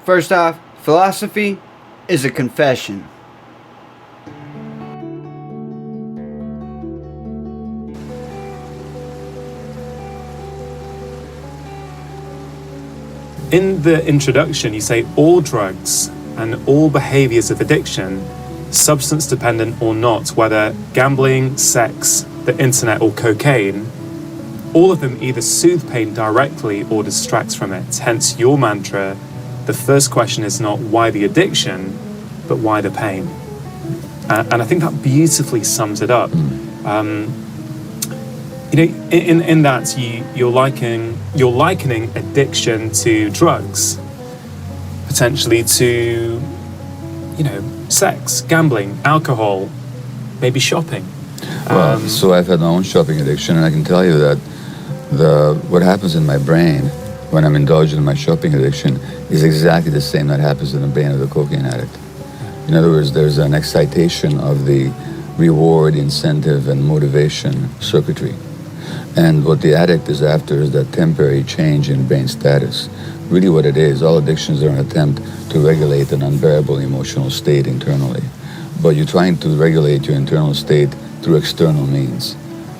First off, philosophy is a confession. In the introduction, you say all drugs and all behaviors of addiction, substance dependent or not, whether gambling, sex, the internet or cocaine, all of them either soothe pain directly or distracts from it. Hence your mantra, the first question is not why the addiction, but why the pain. And I think that beautifully sums it up. In that you're likening addiction to drugs, potentially to, sex, gambling, alcohol, maybe shopping. So I've had my own shopping addiction, and I can tell you that what happens in my brain when I'm indulging in my shopping addiction is exactly the same that happens in the brain of the cocaine addict. In other words, there's an excitation of the reward, incentive, and motivation circuitry. And what the addict is after is that temporary change in brain status. Really what it is, all addictions are an attempt to regulate an unbearable emotional state internally. But you're trying to regulate your internal state through external means.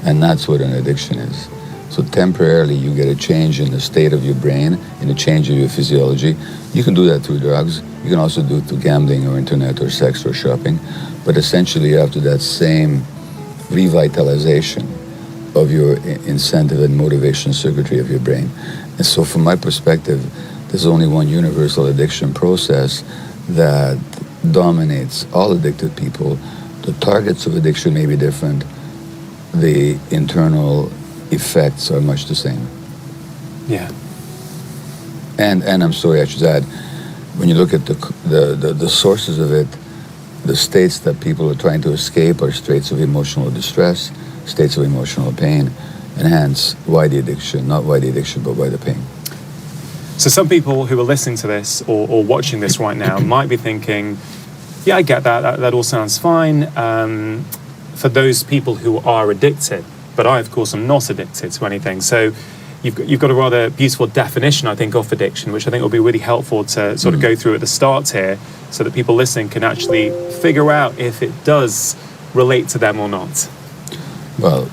And that's what an addiction is. So temporarily you get a change in the state of your brain, in a change of your physiology. You can do that through drugs. You can also do it through gambling or internet or sex or shopping. But essentially after that same revitalization of your incentive and motivation circuitry of your brain. And so from my perspective, there's only one universal addiction process that dominates all addicted people. The targets of addiction may be different. The internal effects are much the same. Yeah. And I'm sorry, I should add, when you look at the sources of it, the states that people are trying to escape are states of emotional distress, states of emotional pain, and hence why the addiction, not why the addiction, but why the pain. So some people who are listening to this or watching this right now might be thinking, yeah, I get that all sounds fine for those people who are addicted, but I, of course, am not addicted to anything. So you've got a rather beautiful definition, I think, of addiction, which I think will be really helpful to sort of go through at the start here so that people listening can actually figure out if it does relate to them or not. Well,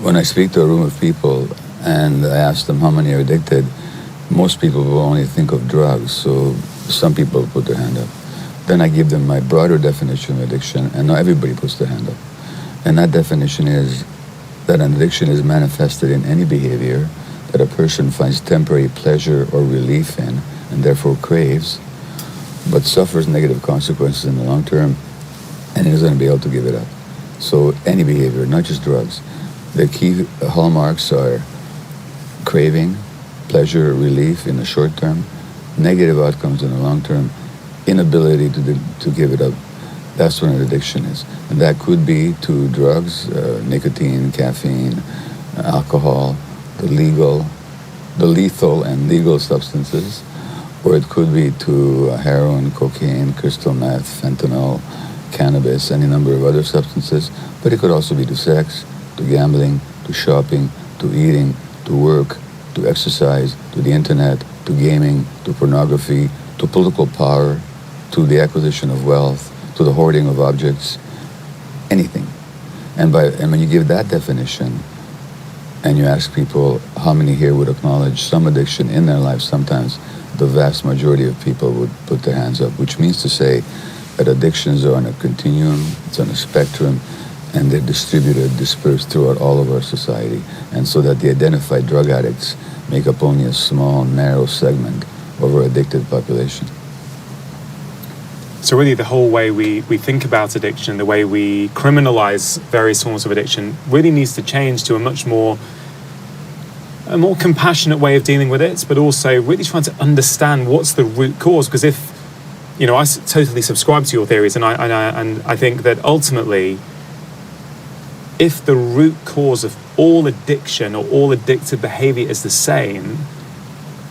when I speak to a room of people and I ask them how many are addicted, most people will only think of drugs, so some people put their hand up. Then I give them my broader definition of addiction, and not everybody puts their hand up. And that definition is that an addiction is manifested in any behavior that a person finds temporary pleasure or relief in, and therefore craves, but suffers negative consequences in the long term, and is going to be able to give it up. So any behavior, not just drugs. The key hallmarks are craving, pleasure, relief in the short term, negative outcomes in the long term, inability to give it up. That's what an addiction is. And that could be to drugs, nicotine, caffeine, alcohol, the lethal and legal substances, or it could be to heroin, cocaine, crystal meth, fentanyl, cannabis, any number of other substances, but it could also be to sex, to gambling, to shopping, to eating, to work, to exercise, to the internet, to gaming, to pornography, to political power, to the acquisition of wealth, to the hoarding of objects, anything. And when you give that definition, and you ask people how many here would acknowledge some addiction in their life, sometimes the vast majority of people would put their hands up, which means to say that addictions are on a continuum, it's on a spectrum, and they're distributed, dispersed throughout all of our society. And so that the identified drug addicts make up only a small, narrow segment of our addicted population. So really the whole way we think about addiction, the way we criminalize various forms of addiction really needs to change to a more compassionate way of dealing with it, but also really trying to understand what's the root cause. Because if, I totally subscribe to your theories, and I think that ultimately, if the root cause of all addiction or all addictive behavior is the same,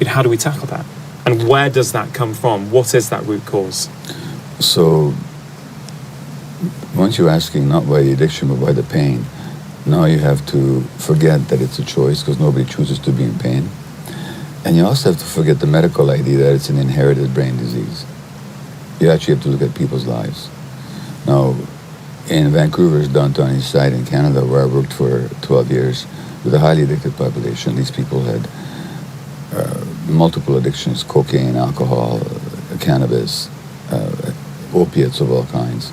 how do we tackle that? And where does that come from? What is that root cause? So once you're asking not why the addiction, but why the pain, now you have to forget that it's a choice, because nobody chooses to be in pain. And you also have to forget the medical idea that it's an inherited brain disease. You actually have to look at people's lives. Now, in Vancouver's downtown east side in Canada, where I worked for 12 years with a highly addicted population, these people had multiple addictions: cocaine, alcohol, cannabis, opiates of all kinds,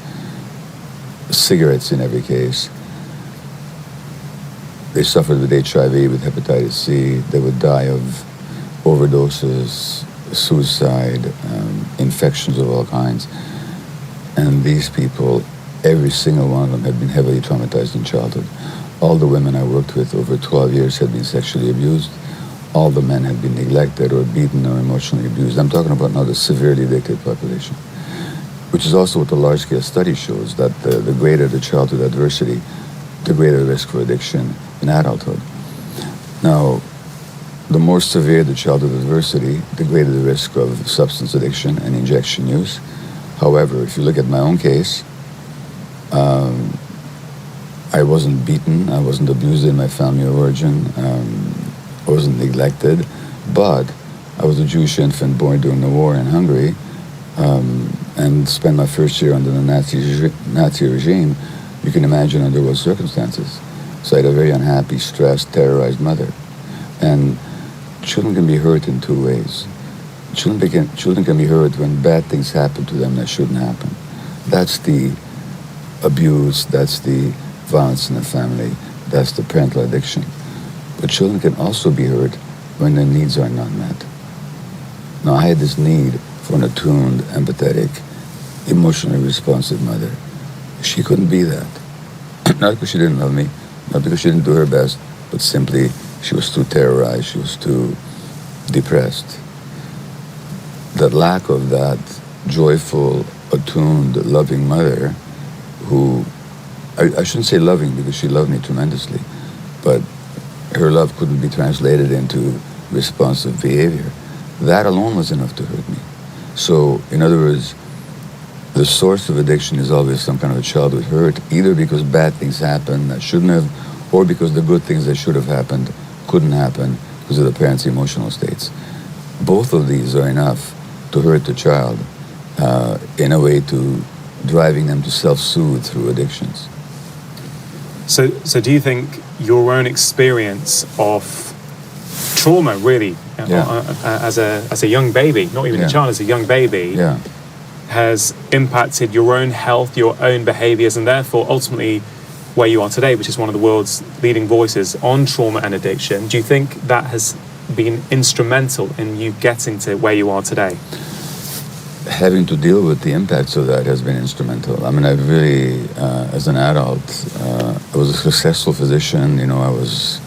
cigarettes in every case. They suffered with HIV, with hepatitis C. They would die of overdoses, suicide, infections of all kinds. And these people, every single one of them had been heavily traumatized in childhood. All the women I worked with over 12 years had been sexually abused. All the men had been neglected or beaten or emotionally abused. I'm talking about now the severely addicted population, which is also what the large-scale study shows, that the greater the childhood adversity, the greater the risk for addiction in adulthood. Now, the more severe the childhood adversity, the greater the risk of substance addiction and injection use. However, if you look at my own case, I wasn't beaten, I wasn't abused in my family of origin, I wasn't neglected, but I was a Jewish infant born during the war in Hungary, and spent my first year under the Nazi regime. You can imagine under what circumstances. So I had a very unhappy, stressed, terrorized mother. And children can be hurt in two ways. Children can be hurt when bad things happen to them that shouldn't happen. That's the abuse, that's the violence in the family, that's the parental addiction. But children can also be hurt when their needs are not met. Now, I had this need for an attuned, empathetic, emotionally responsive mother. She couldn't be that. Not because she didn't love me, not because she didn't do her best, but simply she was too terrorized, she was too depressed. The lack of that joyful, attuned, loving mother who, I shouldn't say loving because she loved me tremendously, but her love couldn't be translated into responsive behavior. That alone was enough to hurt me. So, in other words, the source of addiction is always some kind of a childhood hurt, either because bad things happen that shouldn't have, or because the good things that should have happened couldn't happen because of the parents' emotional states. Both of these are enough to hurt the child in a way to driving them to self-soothe through addictions. So do you think your own experience of trauma, really, as a young baby, not even a child, as a young baby, has impacted your own health, your own behaviors, and therefore ultimately where you are today, which is one of the world's leading voices on trauma and addiction? Do you think that has been instrumental in you getting to where you are today? Having to deal with the impacts of that has been instrumental. I mean, I really, as an adult, I was a successful physician. You know, I was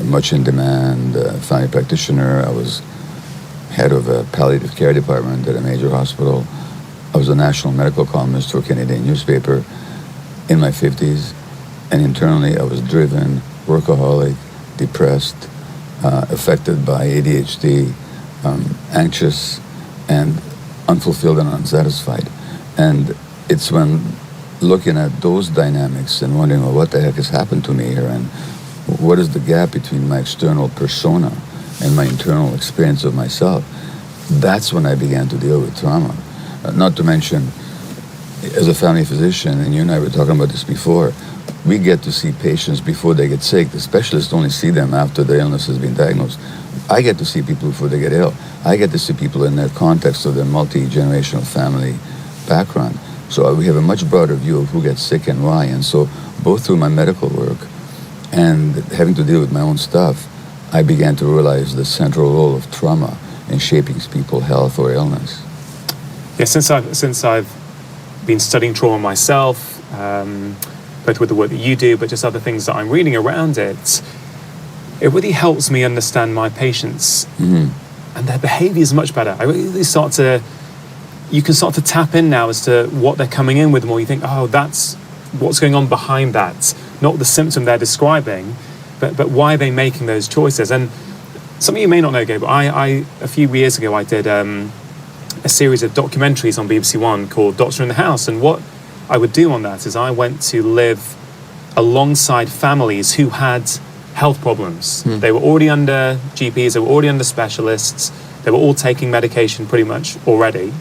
much in demand, family practitioner. I was head of a palliative care department at a major hospital. I was a national medical columnist for a Canadian newspaper in my 50s. And internally, I was driven, workaholic, depressed, affected by ADHD, anxious, and unfulfilled and unsatisfied. And it's when looking at those dynamics and wondering, well, what the heck has happened to me here, and what is the gap between my external persona and my internal experience of myself, that's when I began to deal with trauma. Not to mention, as a family physician, and you and I were talking about this before, we get to see patients before they get sick. The specialists only see them after the illness has been diagnosed. I get to see people before they get ill. I get to see people in their context of their multi-generational family background. So we have a much broader view of who gets sick and why. And so both through my medical work and having to deal with my own stuff, I began to realize the central role of trauma in shaping people's health or illness. Yeah, since I've been studying trauma myself, both with the work that you do, but just other things that I'm reading around it, it really helps me understand my patients and their behavior is much better. I really you can start to tap in now as to what they're coming in with more. You think, oh, that's what's going on behind that, not the symptom they're describing, but why are they making those choices? And some of you may not know, Gabor, I a few years ago, I did a series of documentaries on BBC One called Doctor in the House. And what I would do on that is I went to live alongside families who had health problems. They were already under GPs, they were already under specialists, they were all taking medication pretty much already,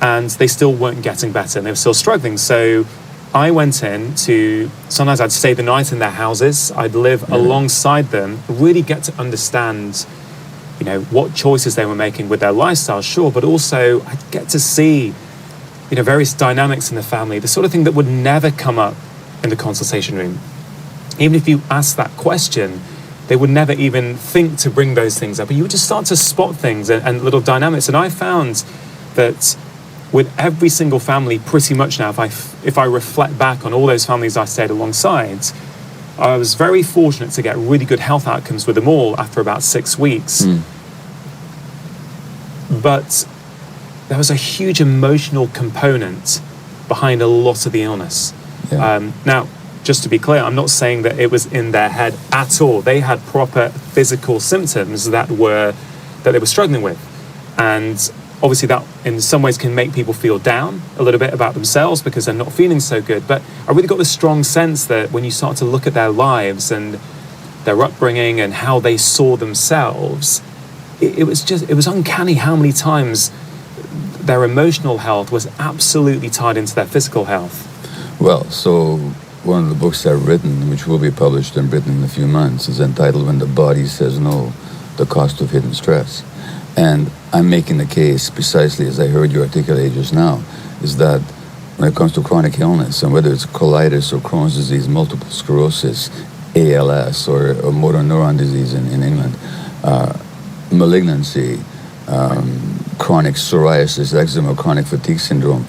and they still weren't getting better, and they were still struggling. So I went in to, sometimes I'd stay the night in their houses, I'd live alongside them, really get to understand, you know, what choices they were making with their lifestyle, sure, but also I'd get to see, you know, various dynamics in the family, the sort of thing that would never come up in the consultation room. Even if you asked that question, they would never even think to bring those things up. But you would just start to spot things and little dynamics. And I found that with every single family, pretty much now, if I reflect back on all those families I stayed alongside, I was very fortunate to get really good health outcomes with them all after about 6 weeks. But there was a huge emotional component behind a lot of the illness. Now, just to be clear, I'm not saying that it was in their head at all. They had proper physical symptoms that they were struggling with. And obviously that in some ways can make people feel down a little bit about themselves because they're not feeling so good. But I really got this strong sense that when you start to look at their lives and their upbringing and how they saw themselves, it was uncanny how many times their emotional health was absolutely tied into their physical health. Well, so one of the books I've written, which will be published in Britain in a few months, is entitled When the Body Says No, The Cost of Hidden Stress. And I'm making the case, precisely as I heard you articulate just now, is that when it comes to chronic illness, and whether it's colitis or Crohn's disease, multiple sclerosis, ALS, or motor neuron disease in England, malignancy, chronic psoriasis, eczema, chronic fatigue syndrome,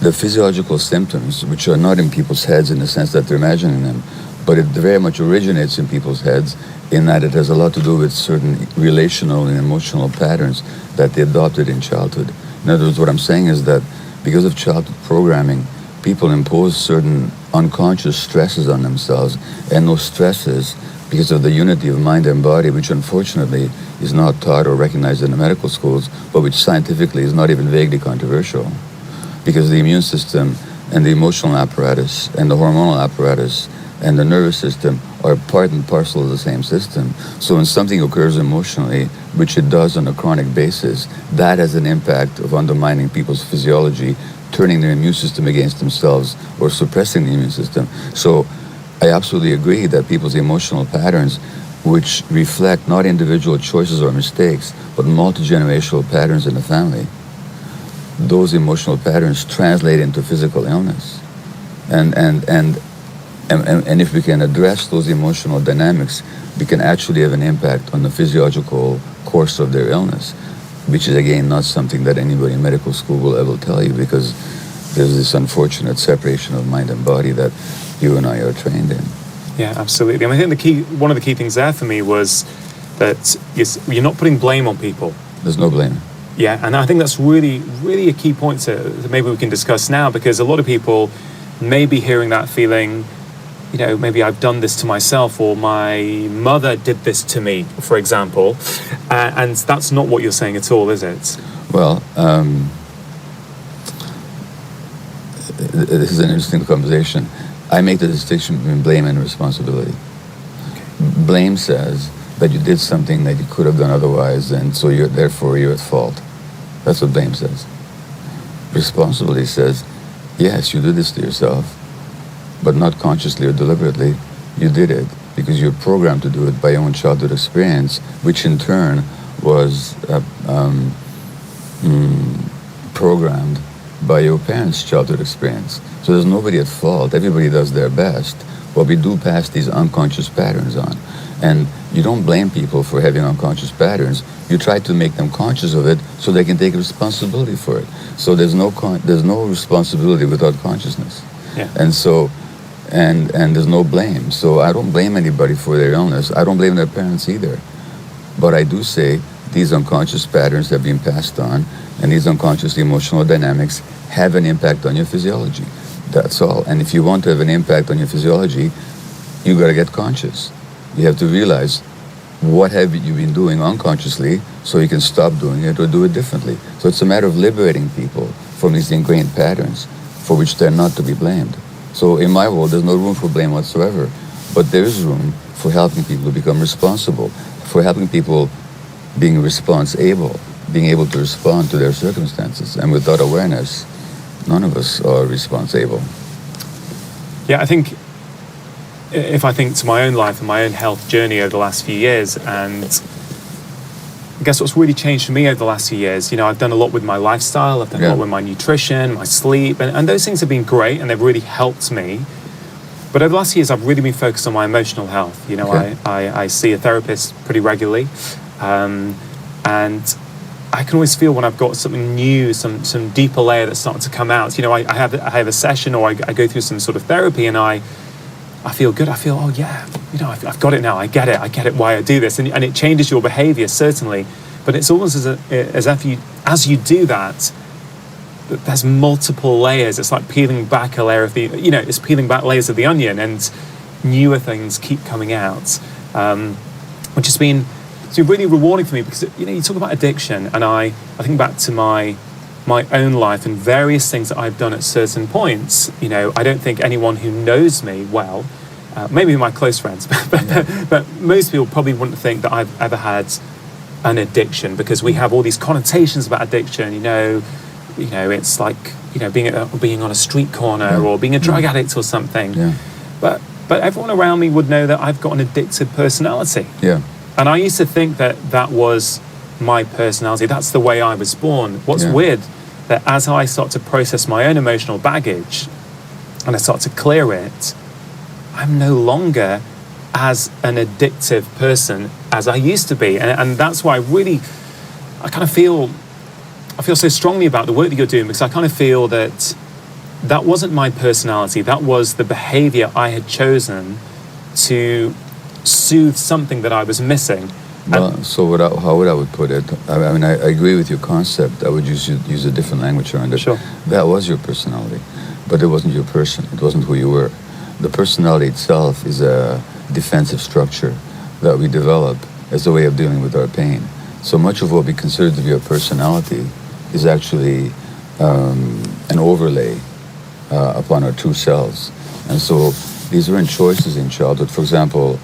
the physiological symptoms, which are not in people's heads in the sense that they're imagining them, but it very much originates in people's heads in that it has a lot to do with certain relational and emotional patterns that they adopted in childhood. In other words, what I'm saying is that because of childhood programming, people impose certain unconscious stresses on themselves, and those stresses, because of the unity of mind and body, which unfortunately is not taught or recognized in the medical schools, but which scientifically is not even vaguely controversial, because the immune system and the emotional apparatus and the hormonal apparatus and the nervous system are part and parcel of the same system. So when something occurs emotionally, which it does on a chronic basis, that has an impact of undermining people's physiology, turning their immune system against themselves or suppressing the immune system. So I absolutely agree that people's emotional patterns, which reflect not individual choices or mistakes, but multi-generational patterns in the family, those emotional patterns translate into physical illness. And if we can address those emotional dynamics, we can actually have an impact on the physiological course of their illness, which is, again, not something that anybody in medical school will ever tell you, because there's this unfortunate separation of mind and body that you and I are trained in. Yeah, absolutely. I mean, I think one of the key things there for me was that you're not putting blame on people. There's no blame. Yeah, and I think that's really, really a key point that maybe we can discuss now, because a lot of people may be hearing that feeling, you know, maybe I've done this to myself, or my mother did this to me, for example, and that's not what you're saying at all, is it? Well, this is an interesting conversation. I make the distinction between blame and responsibility. Okay. Blame says that you did something that you could have done otherwise, and so therefore you're at fault. That's what blame says. Responsibility says, yes, you did this to yourself, but not consciously or deliberately. You did it because you're programmed to do it by your own childhood experience, which in turn was programmed by your parents' childhood experience. So there's nobody at fault. Everybody does their best, but we do pass these unconscious patterns on. And you don't blame people for having unconscious patterns. You try to make them conscious of it so they can take responsibility for it. So there's no responsibility without consciousness. Yeah. And so, and there's no blame. So I don't blame anybody for their illness. I don't blame their parents either. But I do say these unconscious patterns have been passed on, and these unconscious emotional dynamics have an impact on your physiology. That's all. And if you want to have an impact on your physiology, you got to get conscious. You have to realize what have you been doing unconsciously so you can stop doing it or do it differently. So it's a matter of liberating people from these ingrained patterns for which they're not to be blamed. So in my world, there's no room for blame whatsoever. But there is room for helping people to become responsible, for helping people being response-able, being able to respond to their circumstances. And without awareness, none of us are response-able. Yeah, I think if I think to my own life and my own health journey over the last few years, and I guess what's really changed for me over the last few years, you know, I've done a lot with my lifestyle, I've done a lot with my nutrition, my sleep, and those things have been great and they've really helped me. But over the last few years, I've really been focused on my emotional health. You know, I see a therapist pretty regularly, and I can always feel when I've got something new, some deeper layer that's starting to come out. You know, I have a session or I go through some sort of therapy and I feel good. I feel, oh yeah, you know, I've got it now. I get it why I do this. And it changes your behavior, certainly. But it's almost as you do that, there's multiple layers. It's like peeling back a layer of it's peeling back layers of the onion and newer things keep coming out, which has been really rewarding for me because, you know, you talk about addiction and I think back to my own life and various things that I've done at certain points. You know, I don't think anyone who knows me well, maybe my close friends, but most people probably wouldn't think that I've ever had an addiction because we have all these connotations about addiction. You know, it's like, you know, being on a street corner or being a drug addict or something. Yeah. But everyone around me would know that I've got an addictive personality. Yeah. And I used to think that was my personality. That's the way I was born. What's weird, that as I start to process my own emotional baggage and I start to clear it, I'm no longer as an addictive person as I used to be. And that's why I kind of feel so strongly about the work that you're doing, because I kind of feel that wasn't my personality. That was the behavior I had chosen to soothe something that I was missing. Well, so how would I put it? I mean, I agree with your concept. I would use a different language around it. Sure. That was your personality, but it wasn't your person. It wasn't who you were. The personality itself is a defensive structure that we develop as a way of dealing with our pain. So much of what we consider to be our personality is actually an overlay upon our true selves. And so these weren't choices in childhood. For example,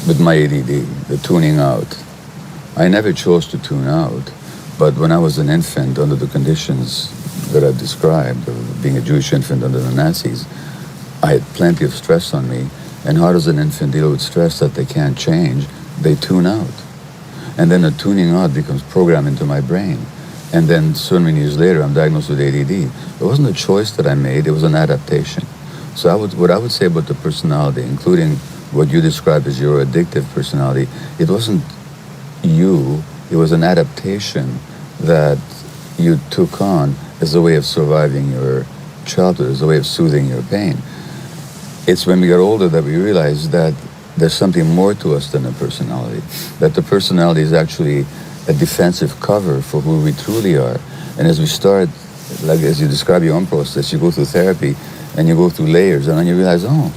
with my ADD, the tuning out, I never chose to tune out. But when I was an infant under the conditions that I've described, of being a Jewish infant under the Nazis, I had plenty of stress on me. And how does an infant deal with stress that they can't change? They tune out. And then the tuning out becomes programmed into my brain. And then so many years later, I'm diagnosed with ADD. It wasn't a choice that I made, it was an adaptation. So what I would say about the personality, including what you described as your addictive personality, it wasn't you, it was an adaptation that you took on as a way of surviving your childhood, as a way of soothing your pain. It's when we get older that we realize that there's something more to us than a personality, that the personality is actually a defensive cover for who we truly are. And as we start, like as you describe your own process, you go through therapy and you go through layers and then you realize, oh,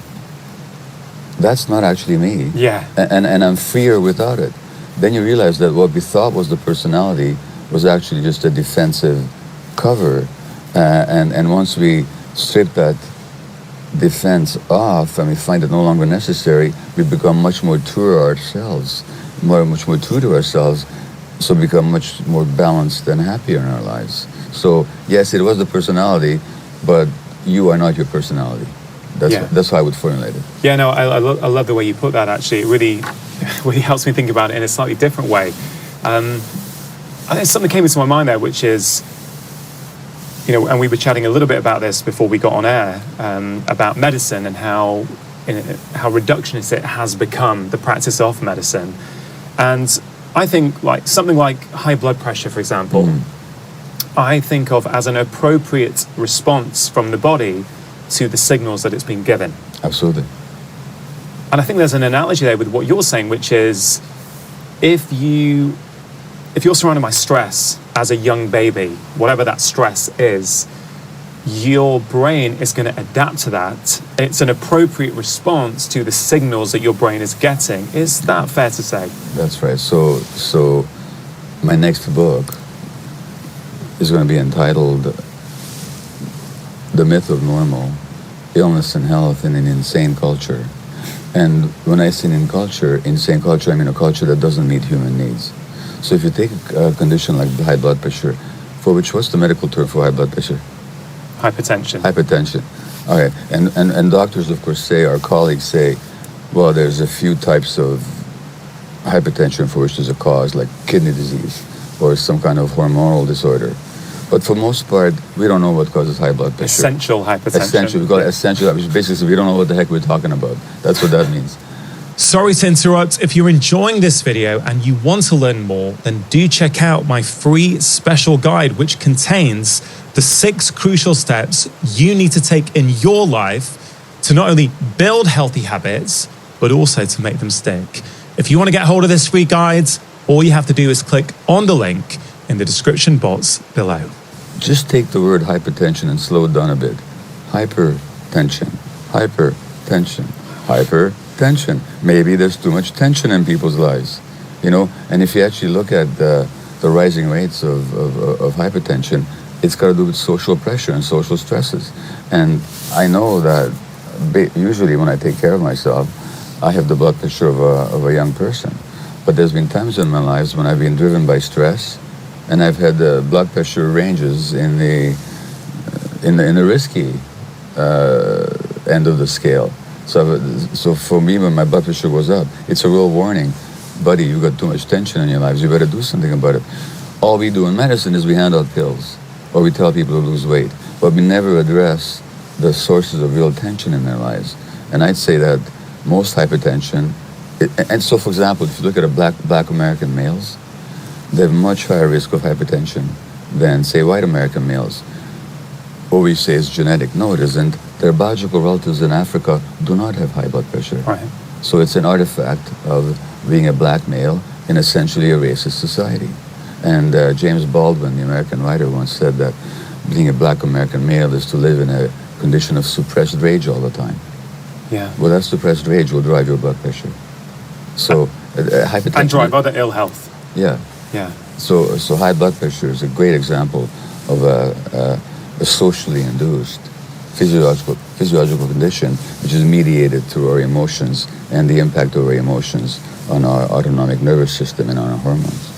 that's not actually me. Yeah. And I'm freer without it. Then you realize that what we thought was the personality was actually just a defensive cover. And once we strip that defense off and we find it no longer necessary, we become much more true to ourselves, much more true to ourselves, so we become much more balanced and happier in our lives. So yes, it was the personality, but you are not your personality. That's how I would formulate it. Yeah, no, I love the way you put that, actually. It really helps me think about it in a slightly different way. I think something came into my mind there, which is, you know, and we were chatting a little bit about this before we got on air, about medicine and how reductionist it has become, the practice of medicine. And I think like something like high blood pressure, for example, I think of as an appropriate response from the body to the signals that it's been given. Absolutely. And I think there's an analogy there with what you're saying, which is if you're surrounded by stress as a young baby, whatever that stress is, your brain is going to adapt to that. It's an appropriate response to the signals that your brain is getting. Is that fair to say? That's right. So my next book is going to be entitled The Myth of Normal, illness and health in an insane culture. And when I say insane culture, I mean a culture that doesn't meet human needs. So if you take a condition like high blood pressure, for which, what's the medical term for high blood pressure? Hypertension. Hypertension. All right. And doctors, of course, say, our colleagues say, well, there's a few types of hypertension for which there's a cause, like kidney disease or some kind of hormonal disorder. But for most part, we don't know what causes high blood pressure. Essential hypertension. Essential. We call it essential, which basically we don't know what the heck we're talking about. That's what that means. Sorry to interrupt. If you're enjoying this video and you want to learn more, then do check out my free special guide, which contains the 6 crucial steps you need to take in your life to not only build healthy habits, but also to make them stick. If you want to get hold of this free guide, all you have to do is click on the link in the description box below. Just take the word hypertension and slow it down a bit. Hypertension, hypertension, hypertension. Maybe there's too much tension in people's lives, you know? And if you actually look at the rising rates of hypertension, it's got to do with social pressure and social stresses. And I know that usually when I take care of myself, I have the blood pressure of a young person. But there's been times in my life when I've been driven by stress, and I've had blood pressure ranges in the risky end of the scale. So for me, when my blood pressure goes up, it's a real warning. Buddy, you've got too much tension in your lives. You better do something about it. All we do in medicine is we hand out pills, or we tell people to lose weight, but we never address the sources of real tension in their lives. And I'd say that most hypertension, and so for example, if you look at black American males, they have much higher risk of hypertension than, say, white American males. What we say is genetic. No, it isn't. Their biological relatives in Africa do not have high blood pressure. Right. So it's an artifact of being a black male in essentially a racist society. And James Baldwin, the American writer, once said that being a black American male is to live in a condition of suppressed rage all the time. Yeah. Well, that suppressed rage will drive your blood pressure. So hypertension... And drive other ill health. Yeah. Yeah. So high blood pressure is a great example of a socially induced physiological condition which is mediated through our emotions and the impact of our emotions on our autonomic nervous system and on our hormones.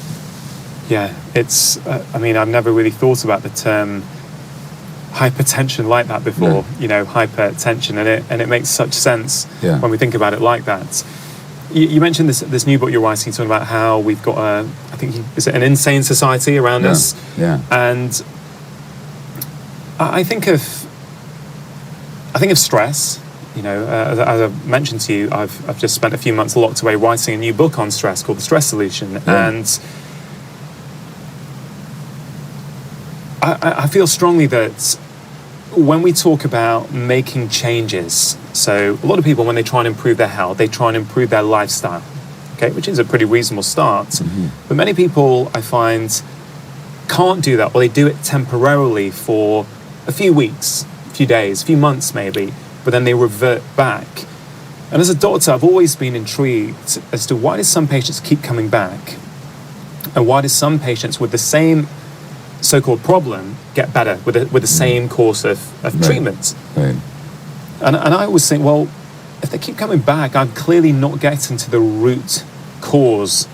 Yeah, it's, I mean, I've never really thought about the term hypertension like that before, No. you know, hypertension, and it makes such sense Yeah. when we think about it like that. You mentioned this new book you're writing, talking about how we've got I think, is it an insane society around us? Yeah. And I think of stress. You know, as I mentioned to you, I've just spent a few months locked away writing a new book on stress called The Stress Solution, Yeah. and I feel strongly that when we talk about making changes, so a lot of people, when they try and improve their health, they try and improve their lifestyle, okay, which is a pretty reasonable start. Mm-hmm. But many people, I find, can't do that, or they do it temporarily for a few weeks, a few days, a few months maybe, but then they revert back. And as a doctor, I've always been intrigued as to why do some patients keep coming back, and why do some patients with the same so-called problem get better with the same course of treatment. Right. And I always think, well, if they keep coming back, I'm clearly not getting to the root cause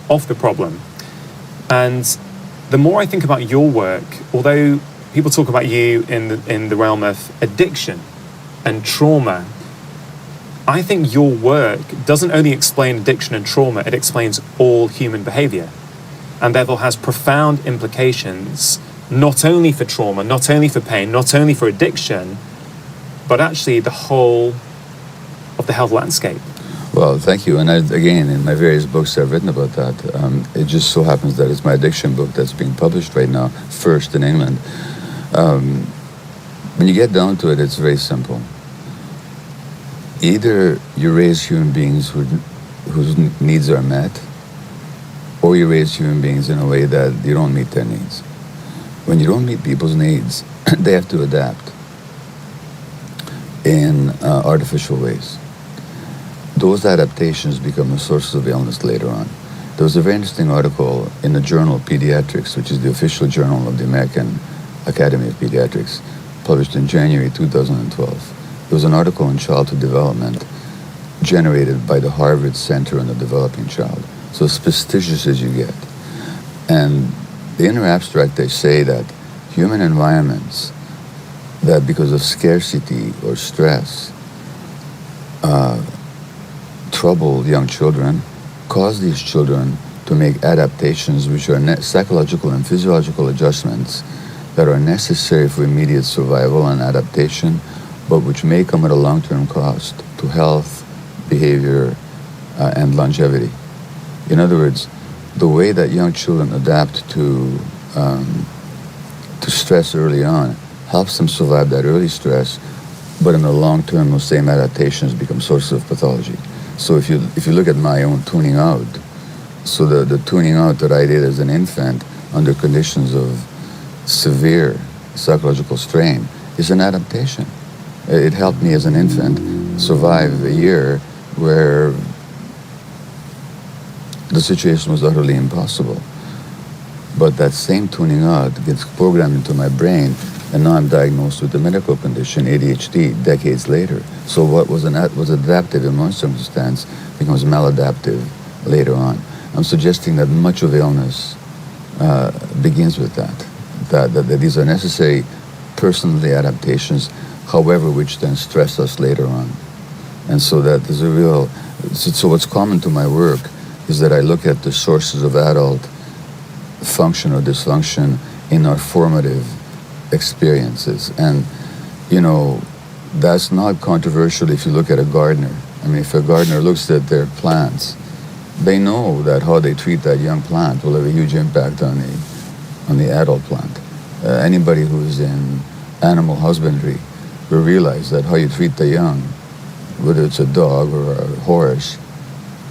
of the problem. And the more I think about your work, although people talk about you in the realm of addiction and trauma, I think your work doesn't only explain addiction and trauma, it explains all human behavior, and therefore has profound implications, not only for trauma, not only for pain, not only for addiction, but actually the whole of the health landscape. Well, thank you. And again, in my various books I've written about that. It just so happens that it's my addiction book that's being published right now, first in England. When you get down to it, it's very simple. Either you raise human beings whose needs are met, or you raise human beings in a way that you don't meet their needs. When you don't meet people's needs, they have to adapt in artificial ways. Those adaptations become a source of illness later on. There was a very interesting article in the journal Pediatrics, which is the official journal of the American Academy of Pediatrics, published in January 2012. There was an article on childhood development generated by the Harvard Center on the Developing Child. So as prestigious as you get. And the inner abstract, they say that human environments that because of scarcity or stress trouble young children, cause these children to make adaptations which are psychological and physiological adjustments that are necessary for immediate survival and adaptation, but which may come at a long-term cost to health, behavior, and longevity. In other words, the way that young children adapt to stress early on helps them survive that early stress, but in the long term, those same adaptations become sources of pathology. So if you look at my own tuning out, so the tuning out that I did as an infant under conditions of severe psychological strain is an adaptation. It helped me as an infant survive a year where the situation was utterly impossible. But that same tuning out gets programmed into my brain, and now I'm diagnosed with a medical condition, ADHD, decades later. So what was adaptive in one circumstance becomes maladaptive later on. I'm suggesting that much of illness begins with that these are necessary personally adaptations, however, which then stress us later on. And so that there's a real, so what's common to my work is that I look at the sources of adult function or dysfunction in our formative experiences. And, that's not controversial if you look at a gardener. I mean, if a gardener looks at their plants, they know that how they treat that young plant will have a huge impact on the adult plant. Anybody who's in animal husbandry will realize that how you treat the young, whether it's a dog or a horse,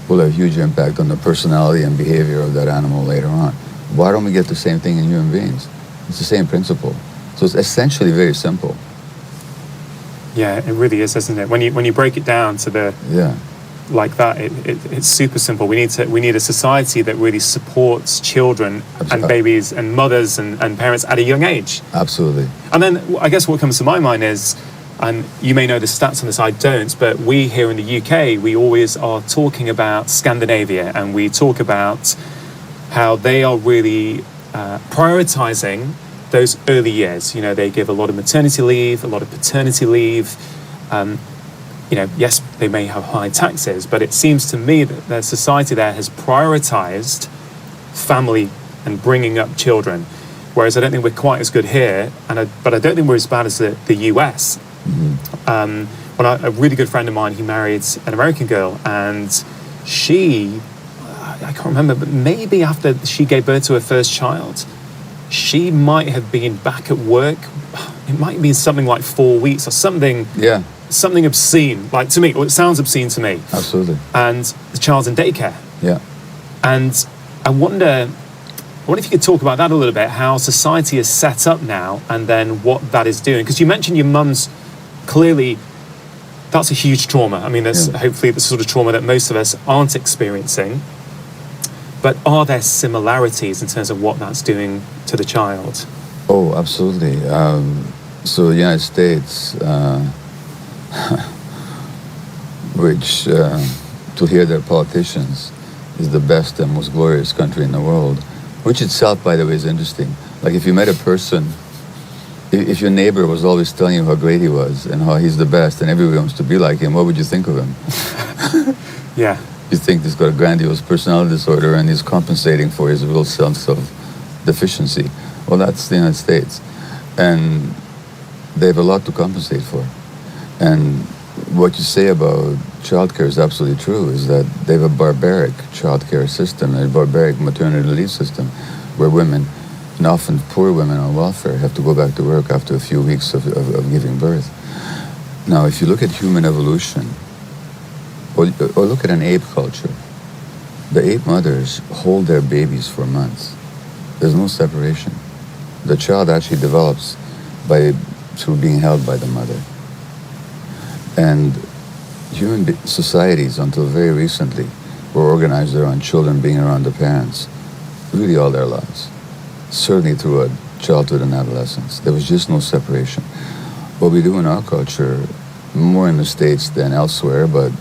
will have a huge impact on the personality and behavior of that animal later on. Why don't we get the same thing in human beings? It's the same principle. So it's essentially very simple. Yeah, it really is, isn't it? When you break it down to the like that, it's super simple. We need a society that really supports children and babies and mothers and parents at a young age. Absolutely. And then I guess what comes to my mind is, and you may know the stats on this, I don't, but we here in the UK, we always are talking about Scandinavia, and we talk about how they are really prioritizing those early years. They give a lot of maternity leave, a lot of paternity leave. Yes, they may have high taxes, but it seems to me that the society there has prioritized family and bringing up children, whereas I don't think we're quite as good here, but I don't think we're as bad as the US. Mm-hmm. A really good friend of mine, he married an American girl, and she, I can't remember, but maybe after she gave birth to her first child, she might have been back at work. It might be something like 4 weeks or something. Yeah. Something obscene, like to me, or it sounds obscene to me. Absolutely. And the child's in daycare. Yeah. And I wonder if you could talk about that a little bit, how society is set up now, and then what that is doing. Because you mentioned your mum's, clearly, that's a huge trauma. I mean, that's hopefully the sort of trauma that most of us aren't experiencing. But are there similarities in terms of what that's doing to the child? Oh, absolutely. So the United States, which, to hear their politicians, is the best and most glorious country in the world, which itself, by the way, is interesting. Like if you met a person, if your neighbor was always telling you how great he was and how he's the best and everybody wants to be like him, what would you think of him? Yeah. You think he's got a grandiose personality disorder and he's compensating for his real sense of deficiency. Well, that's the United States. And they have a lot to compensate for. And what you say about childcare is absolutely true, is that they have a barbaric childcare system, a barbaric maternity leave system, where women, and often poor women on welfare, have to go back to work after a few weeks of giving birth. Now, if you look at human evolution, or look at an ape culture, the ape mothers hold their babies for months. There's no separation. The child actually develops through being held by the mother. And human societies, until very recently, were organized around children being around the parents, really all their lives. Certainly throughout childhood and adolescence. There was just no separation. What we do in our culture more in the States than elsewhere, but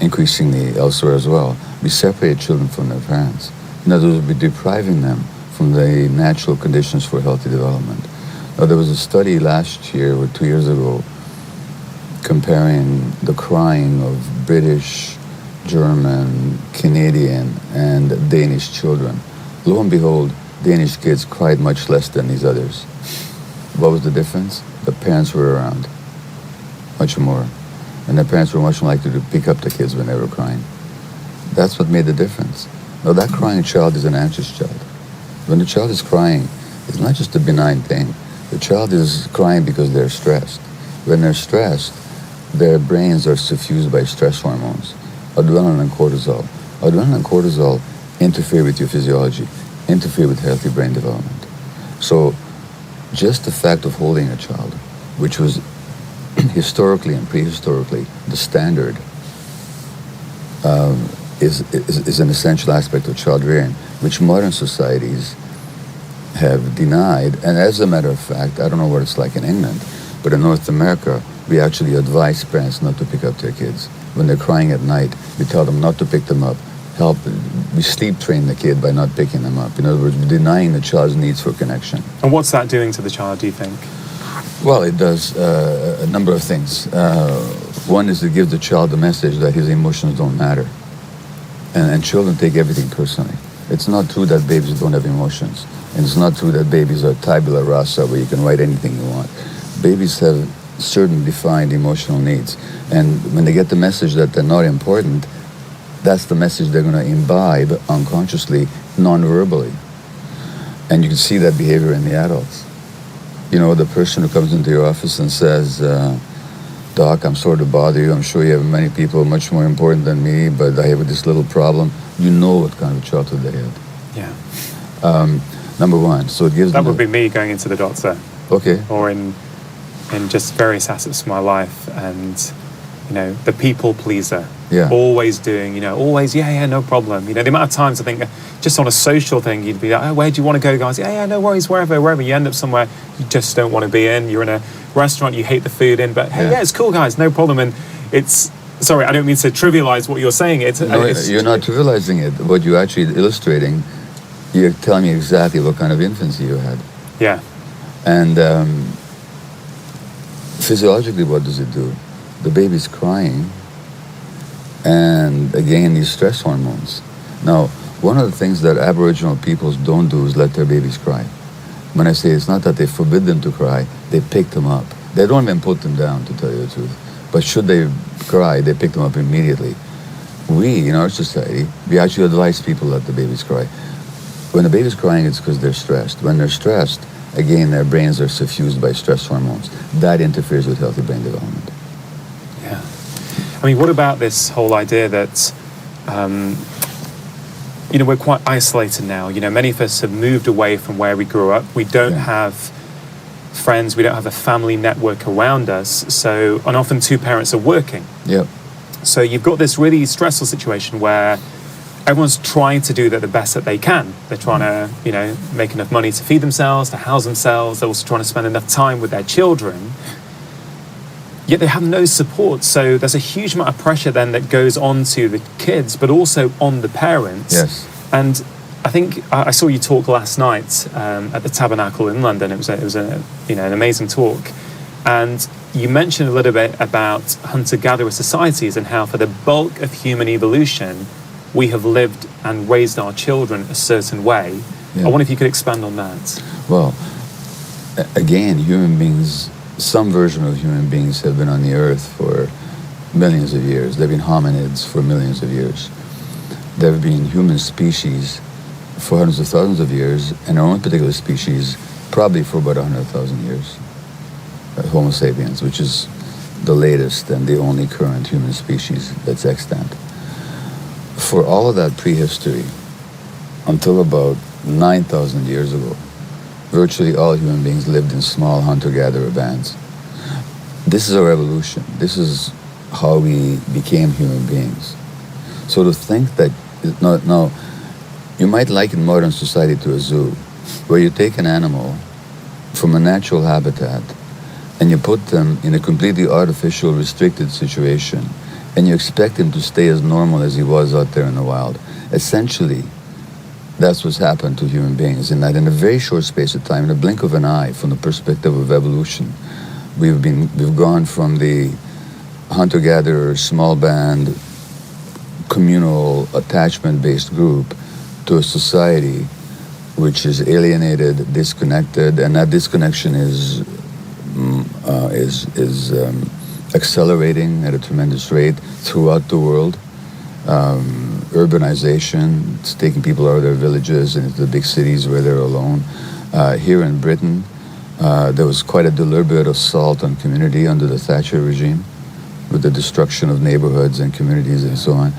increasingly elsewhere as well. We separate children from their parents. In other words, we're depriving them from the natural conditions for healthy development. Now, there was a study last year or 2 years ago comparing the crying of British, German, Canadian, and Danish children. Lo and behold, Danish kids cried much less than these others. What was the difference? The parents were around, much more. And the parents were much more likely to pick up the kids when they were crying. That's what made the difference. Now, that crying child is an anxious child. When the child is crying, it's not just a benign thing. The child is crying because they're stressed. When they're stressed, their brains are suffused by stress hormones, adrenaline and cortisol. Adrenaline and cortisol interfere with your physiology, interfere with healthy brain development. So just the fact of holding a child, which was historically and prehistorically the standard, is an essential aspect of child rearing, which modern societies have denied. And as a matter of fact, I don't know what it's like in England, but in North America, we actually advise parents not to pick up their kids. When they're crying at night, we tell them not to pick them up. We sleep train the kid by not picking them up. In other words, we're denying the child's needs for connection. And what's that doing to the child, do you think? Well, it does a number of things. One is to give the child the message that his emotions don't matter. And children take everything personally. It's not true that babies don't have emotions. And it's not true that babies are tabula rasa, where you can write anything you want. Babies have certain defined emotional needs. And when they get the message that they're not important, that's the message they're going to imbibe unconsciously, non-verbally. And you can see that behavior in the adults. You know, the person who comes into your office and says, Doc, I'm sorry to bother you. I'm sure you have many people much more important than me, but I have this little problem. You know what kind of childhood they had. Yeah. Number one, so it gives that them... would be me going into the doctor. Okay. Or in just various assets of my life, and, you know, the people pleaser. Yeah. Always doing, always, yeah, no problem. You know, the amount of times I think just on a social thing, you'd be like, oh, where do you want to go, guys? Yeah, no worries, wherever. You end up somewhere you just don't want to be in. You're in a restaurant you hate the food in, but hey, yeah, it's cool, guys, no problem. And it's, sorry, I don't mean to trivialize what you're saying. It's you're not trivializing it. What you're actually illustrating, you're telling me exactly what kind of infancy you had. Yeah. And physiologically, what does it do? The baby's crying, and again, these stress hormones. Now, one of the things that Aboriginal peoples don't do is let their babies cry. When I say it's not that they forbid them to cry, they pick them up. They don't even put them down, to tell you the truth. But should they cry, they pick them up immediately. We, in our society, we actually advise people to let the babies cry. When the baby's crying, it's because they're stressed. When they're stressed, again, their brains are suffused by stress hormones. That interferes with healthy brain development. Yeah. I mean, what about this whole idea that, we're quite isolated now. You know, many of us have moved away from where we grew up. We don't have friends. We don't have a family network around us. So, and often two parents are working. Yep. So you've got this really stressful situation where everyone's trying to do the best that they can. They're trying to, make enough money to feed themselves, to house themselves. They're also trying to spend enough time with their children. Yet they have no support. So there's a huge amount of pressure then that goes on to the kids, but also on the parents. Yes. And I think I saw you talk last night at the Tabernacle in London. It was an amazing talk. And you mentioned a little bit about hunter-gatherer societies and how for the bulk of human evolution, we have lived and raised our children a certain way. Yeah. I wonder if you could expand on that. Well, again, human beings, some version of human beings have been on the earth for millions of years. There have been hominids for millions of years. There have been human species for hundreds of thousands of years, and our own particular species probably for about 100,000 years. Homo sapiens, which is the latest and the only current human species that's extant. For all of that prehistory, until about 9,000 years ago, virtually all human beings lived in small hunter-gatherer bands. This is our evolution. This is how we became human beings. So to think that, now, you might liken modern society to a zoo, where you take an animal from a natural habitat and you put them in a completely artificial, restricted situation, and you expect him to stay as normal as he was out there in the wild. Essentially, that's what's happened to human beings, in that in a very short space of time, in a blink of an eye, from the perspective of evolution, we've gone from the hunter-gatherer, small band, communal, attachment-based group to a society which is alienated, disconnected, and that disconnection is accelerating at a tremendous rate throughout the world. Urbanization, it's taking people out of their villages and into the big cities where they're alone. Here in Britain, there was quite a deliberate assault on community under the Thatcher regime, with the destruction of neighborhoods and communities and so on.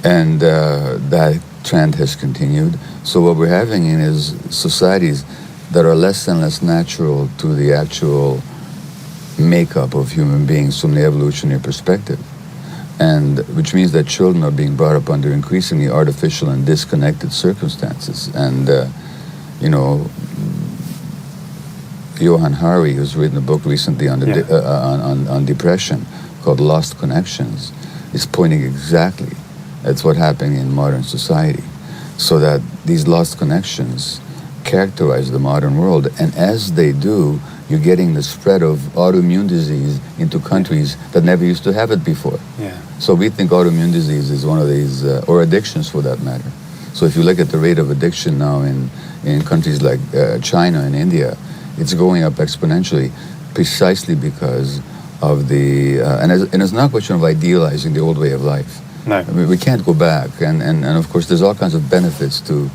And that trend has continued. So what we're having is societies that are less and less natural to the actual makeup of human beings from the evolutionary perspective. And which means that children are being brought up under increasingly artificial and disconnected circumstances. And, Johann Hari, who's written a book recently on depression called Lost Connections, is pointing exactly at what's happening in modern society. So that these lost connections characterize the modern world. And as they do, you're getting the spread of autoimmune disease into countries that never used to have it before. Yeah. So we think autoimmune disease is one of these, or addictions for that matter. So if you look at the rate of addiction now in countries like China and India, it's going up exponentially precisely because of the, and it's not a question of idealizing the old way of life. No. I mean, we can't go back. And of course, there's all kinds of benefits to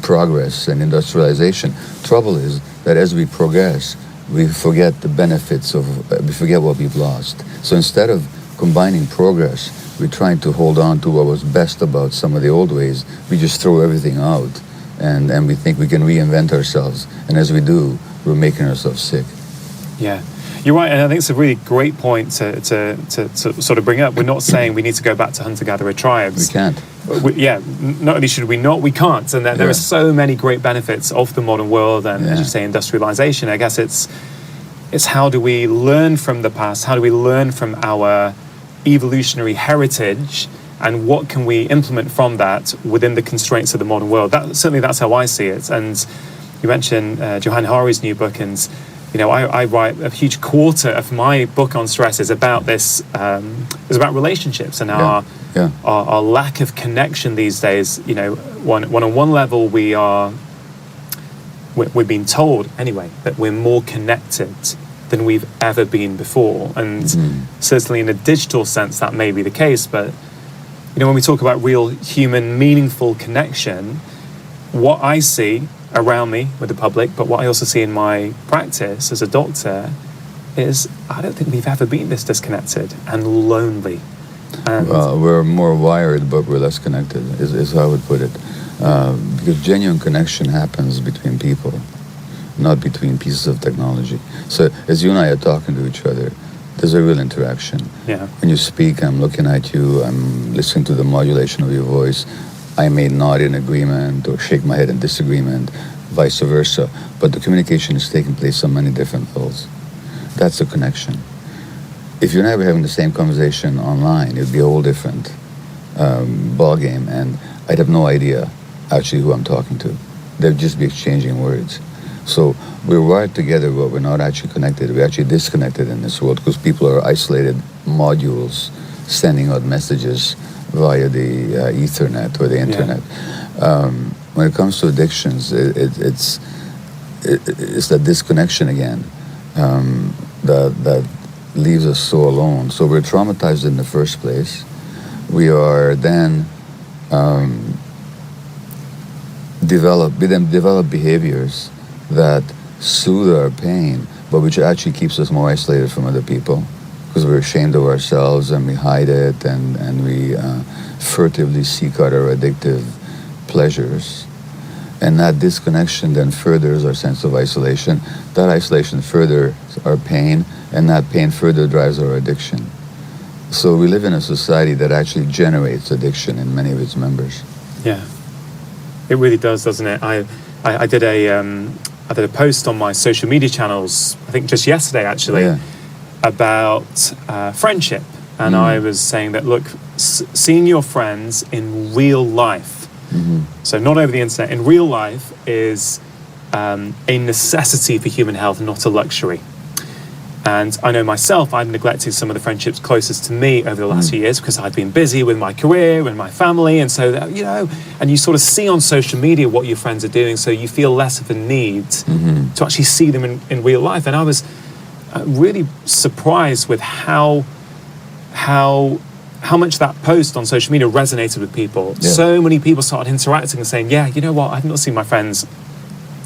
progress and industrialization. Trouble is that as we progress, we forget the benefits we forget what we've lost. So instead of combining progress, we're trying to hold on to what was best about some of the old ways. We just throw everything out, and we think we can reinvent ourselves. And as we do, we're making ourselves sick. Yeah. You're right, and I think it's a really great point to sort of bring up. We're not saying we need to go back to hunter-gatherer tribes. We can't. Not only should we not, we can't. And there are so many great benefits of the modern world and, as you say, industrialization. I guess it's how do we learn from the past? How do we learn from our evolutionary heritage? And what can we implement from that within the constraints of the modern world? That's how I see it. And you mentioned Johann Hari's new book, and I write a huge quarter of my book on stress is about this. Is about relationships and our lack of connection these days. On one level we're being told anyway that we're more connected than we've ever been before, and certainly in a digital sense that may be the case. But when we talk about real human, meaningful connection, what I see around me with the public, but what I also see in my practice as a doctor is I don't think we've ever been this disconnected and lonely. Well, we're more wired, but we're less connected, is how I would put it. Because genuine connection happens between people, not between pieces of technology. So as you and I are talking to each other, there's a real interaction. Yeah. When you speak, I'm looking at you, I'm listening to the modulation of your voice. I may nod in agreement or shake my head in disagreement, vice versa. But the communication is taking place on many different levels. That's a connection. If you and I were having the same conversation online, it'd be a whole different ball game, and I'd have no idea actually who I'm talking to. They'd just be exchanging words. So we're wired together, but we're not actually connected. We're actually disconnected in this world because people are isolated modules sending out messages via the Ethernet or the internet. When it comes to addictions, it's that disconnection again that leaves us so alone. So we're traumatized in the first place. We are then develop behaviors that soothe our pain, but which actually keeps us more isolated from other people, because we're ashamed of ourselves and we hide it, and we furtively seek out our addictive pleasures. And that disconnection then furthers our sense of isolation. That isolation furthers our pain, and that pain further drives our addiction. So we live in a society that actually generates addiction in many of its members. Yeah, it really does, doesn't it? I did a I did a post on my social media channels, I think just yesterday actually, about friendship. And I was saying that, look, seeing your friends in real life, so not over the internet, in real life is a necessity for human health, not a luxury. And I know myself, I've neglected some of the friendships closest to me over the last few years because I've been busy with my career and my family. And so, that, you know, and you sort of see on social media what your friends are doing, so you feel less of a need to actually see them in real life. And I was really surprised with how much that post on social media resonated with people. So many people started interacting and saying, yeah, you know what, I've not seen my friends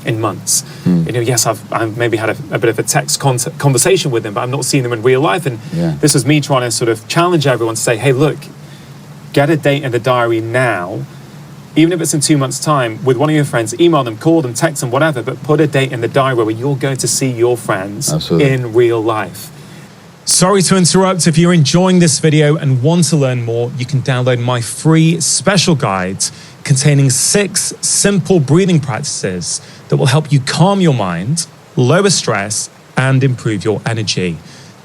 in months. You know, yes, I've maybe had a bit of a text conversation with them, but I've not seen them in real life. And this was me trying to sort of challenge everyone to say, hey, look, get a date in the diary now, even if it's in 2 months' time, with one of your friends, email them, call them, text them, whatever, but put a date in the diary where you're going to see your friends in real life. Sorry to interrupt. If you're enjoying this video and want to learn more, you can download my free special guide containing 6 simple breathing practices that will help you calm your mind, lower stress, and improve your energy.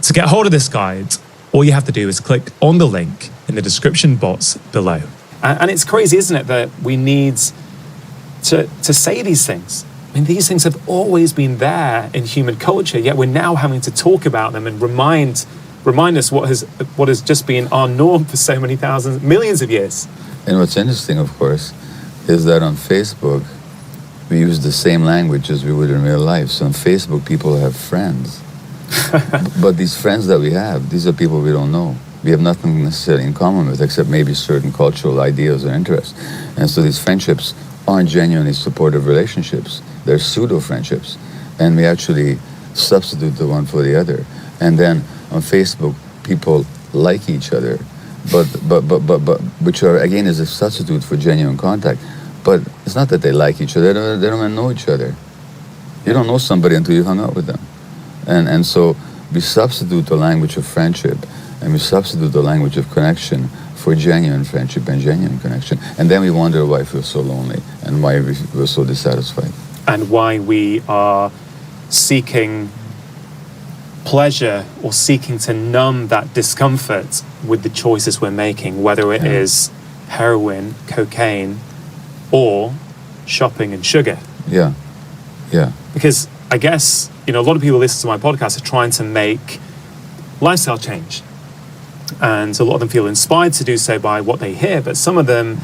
To get hold of this guide, all you have to do is click on the link in the description box below. And it's crazy, isn't it, that we need to say these things. I mean, these things have always been there in human culture, yet we're now having to talk about them and remind us what has just been our norm for so many thousands, millions of years. And what's interesting, of course, is that on Facebook, we use the same language as we would in real life. So on Facebook, people have friends. But these friends that we have, these are people we don't know. We have nothing necessarily in common with, except maybe certain cultural ideas or interests. And so these friendships aren't genuinely supportive relationships. They're pseudo-friendships. And we actually substitute the one for the other. And then on Facebook, people like each other, but which are, again, is a substitute for genuine contact. But it's not that they like each other, they don't even know each other. You don't know somebody until you hung out with them. And so we substitute the language of friendship and we substitute the language of connection for genuine friendship and genuine connection. And then we wonder why we feel so lonely and why we're so dissatisfied. And why we are seeking pleasure or seeking to numb that discomfort with the choices we're making, whether it is heroin, cocaine, or shopping and sugar. Yeah. Because I guess, you know, a lot of people listen to my podcast are trying to make lifestyle change. And a lot of them feel inspired to do so by what they hear, but some of them,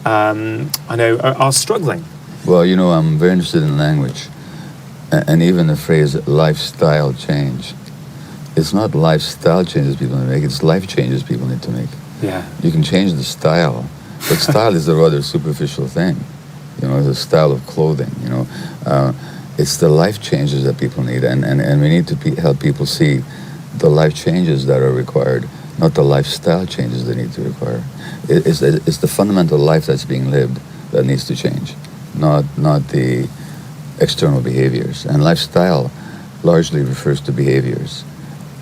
I know, are struggling. Well, you know, I'm very interested in language. And even the phrase lifestyle change. It's not lifestyle changes people need to make, it's life changes people need to make. Yeah. You can change the style, but style is a rather superficial thing. You know, the style of clothing, you know. It's the life changes that people need, and we need to help people see the life changes that are required, not the lifestyle changes they need to require. It's the fundamental life that's being lived that needs to change, not the external behaviors. And lifestyle largely refers to behaviors,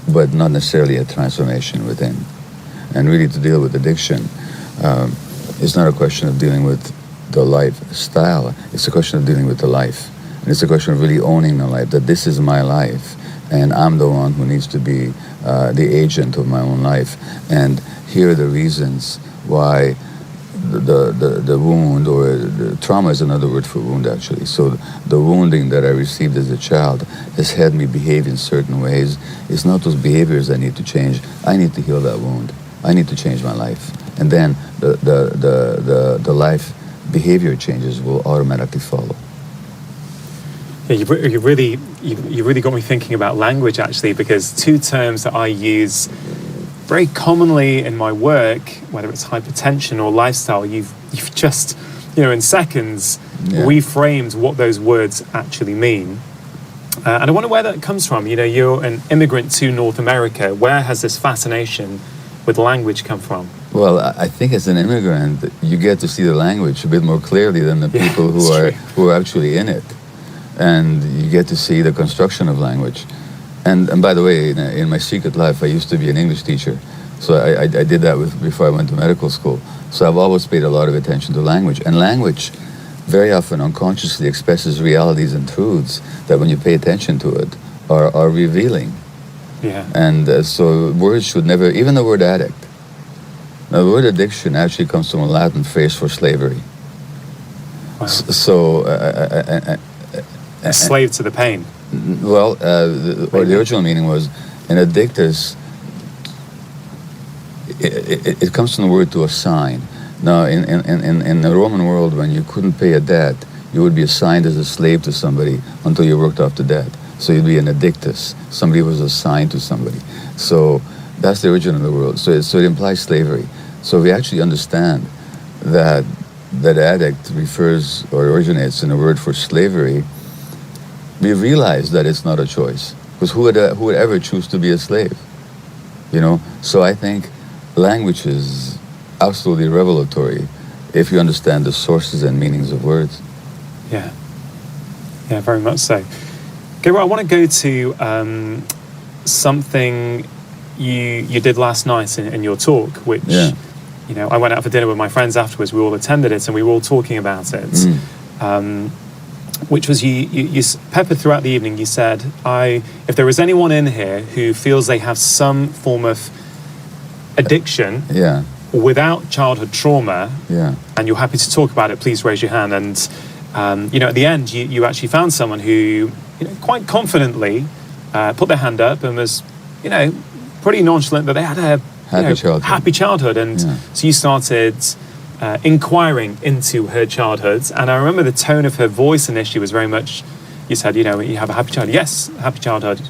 but not necessarily a transformation within. And really, to deal with addiction, it's not a question of dealing with the lifestyle, it's a question of dealing with the life. And it's a question of really owning the life, that this is my life, and I'm the one who needs to be the agent of my own life. And here are the reasons why the wound, or the trauma is another word for wound, actually. So the wounding that I received as a child has had me behave in certain ways. It's not those behaviors I need to change. I need to heal that wound. I need to change my life. And then the life behavior changes will automatically follow. Yeah, you really got me thinking about language, actually, because 2 terms that I use very commonly in my work, whether it's hypertension or lifestyle, you've just, you know, in seconds reframed what those words actually mean. And I wonder where that comes from. You know, you're an immigrant to North America. Where has this fascination with language come from? Well, I think as an immigrant, you get to see the language a bit more clearly than the people who are actually in it. And you get to see the construction of language. And by the way, in my secret life, I used to be an English teacher. So I did that before I went to medical school. So I've always paid a lot of attention to language. And language very often unconsciously expresses realities and truths that when you pay attention to it are revealing. Yeah. And so words should never, even the word addict. Now, the word addiction actually comes from a Latin phrase for slavery. Wow. A slave to the pain. Well, the original meaning was an addictus. It comes from the word to assign. Now, in the Roman world, when you couldn't pay a debt, you would be assigned as a slave to somebody until you worked off the debt. So you'd be an addictus. Somebody was assigned to somebody. So that's the origin of the word. So it implies slavery. So we actually understand that addict refers or originates in a word for slavery. We realize that it's not a choice, because who would ever choose to be a slave? You know. So I think language is absolutely revelatory if you understand the sources and meanings of words. Yeah, very much so. Gabor, I want to go to something you did last night in your talk, which I went out for dinner with my friends afterwards. We all attended it and we were all talking about it. Which was you peppered throughout the evening. You said, if there is anyone in here who feels they have some form of addiction without childhood trauma, and you're happy to talk about it, please raise your hand. And at the end, you actually found someone who quite confidently put their hand up and was pretty nonchalant that they had a happy childhood. And so you started inquiring into her childhood, and I remember the tone of her voice initially was very much, you said, you have a happy childhood. Yes, happy childhood.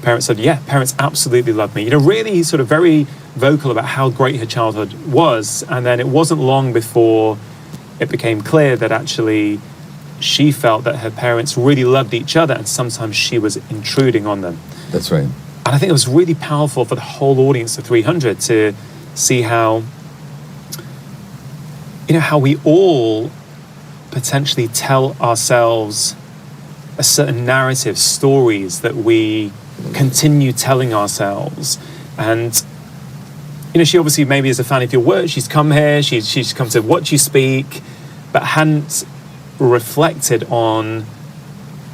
Parents said, yeah, parents absolutely love me. Really sort of very vocal about how great her childhood was. And then it wasn't long before it became clear that actually she felt that her parents really loved each other and sometimes she was intruding on them. That's right. And I think it was really powerful for the whole audience of 300 to see how we all potentially tell ourselves a certain narrative, stories that we continue telling ourselves. And she obviously maybe is a fan of your work. She's come here, she's come to watch you speak, but hadn't reflected on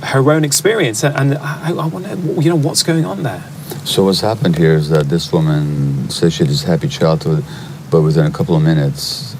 her own experience. And I wonder, what's going on there? So what's happened here is that this woman says she had this happy childhood, but within a couple of minutes,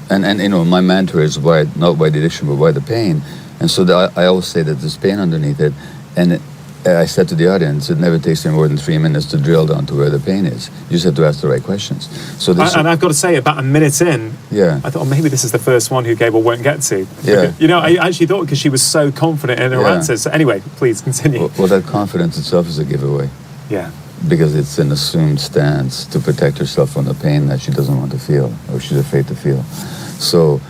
and my mantra is why, not why the addiction, but why the pain. And so I always say that there's pain underneath it. And I said to the audience, it never takes any more than 3 minutes to drill down to where the pain is. You just have to ask the right questions. And I've got to say, about a minute in, I thought, maybe this is the first one who Gabor won't get to. Yeah. I actually thought, because she was so confident in her answers. So anyway, please continue. Well, that confidence itself is a giveaway. Yeah. Because it's an assumed stance to protect herself from the pain that she doesn't want to feel, or she's afraid to feel. So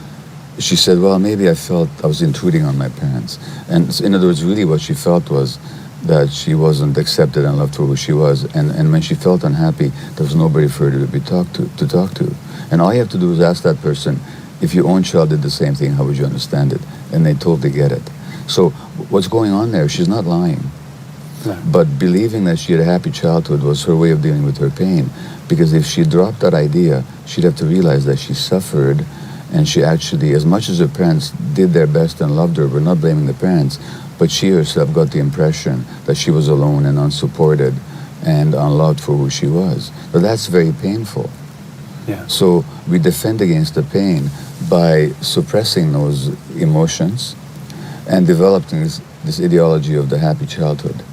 she said, well, maybe I felt I was intruding on my parents. And in other words, really what she felt was that she wasn't accepted and loved for who she was. And when she felt unhappy, there was nobody for her to talk to. And all you have to do is ask that person, if your own child did the same thing, how would you understand it? And they totally get it. So what's going on there? She's not lying. No. But believing that she had a happy childhood was her way of dealing with her pain. Because if she dropped that idea, she'd have to realize that she suffered, and she actually, as much as her parents did their best and loved her, we're not blaming the parents, but she herself got the impression that she was alone and unsupported and unloved for who she was. But that's very painful. Yeah. So we defend against the pain by suppressing those emotions and developing this ideology of the happy childhood.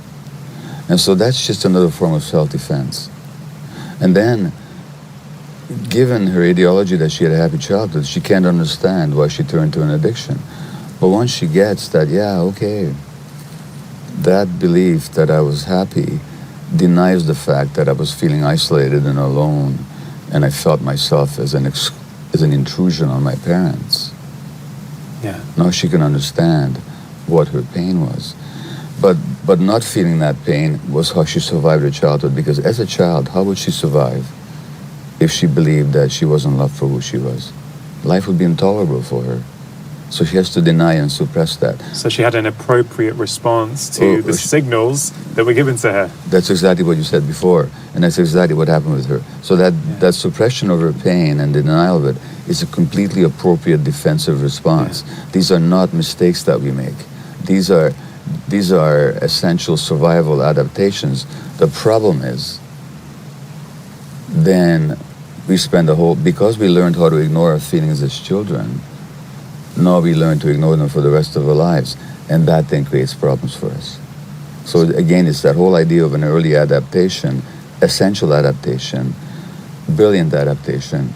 And so that's just another form of self-defense. And then, given her ideology that she had a happy childhood, she can't understand why she turned to an addiction. But once she gets that, that belief that I was happy denies the fact that I was feeling isolated and alone, and I felt myself as an intrusion on my parents. Yeah. Now she can understand what her pain was. But not feeling that pain was how she survived her childhood, because as a child, how would she survive if she believed that she wasn't loved for who she was? Life would be intolerable for her. So she has to deny and suppress that. So she had an appropriate response to the signals that were given to her. That's exactly what you said before, and that's exactly what happened with her. So that suppression of her pain and denial of it is a completely appropriate defensive response. Yeah. These are not mistakes that we make. These are essential survival adaptations. The problem is, then we spend because we learned how to ignore our feelings as children, now we learn to ignore them for the rest of our lives, and that then creates problems for us. So again, it's that whole idea of an early adaptation, essential adaptation, brilliant adaptation,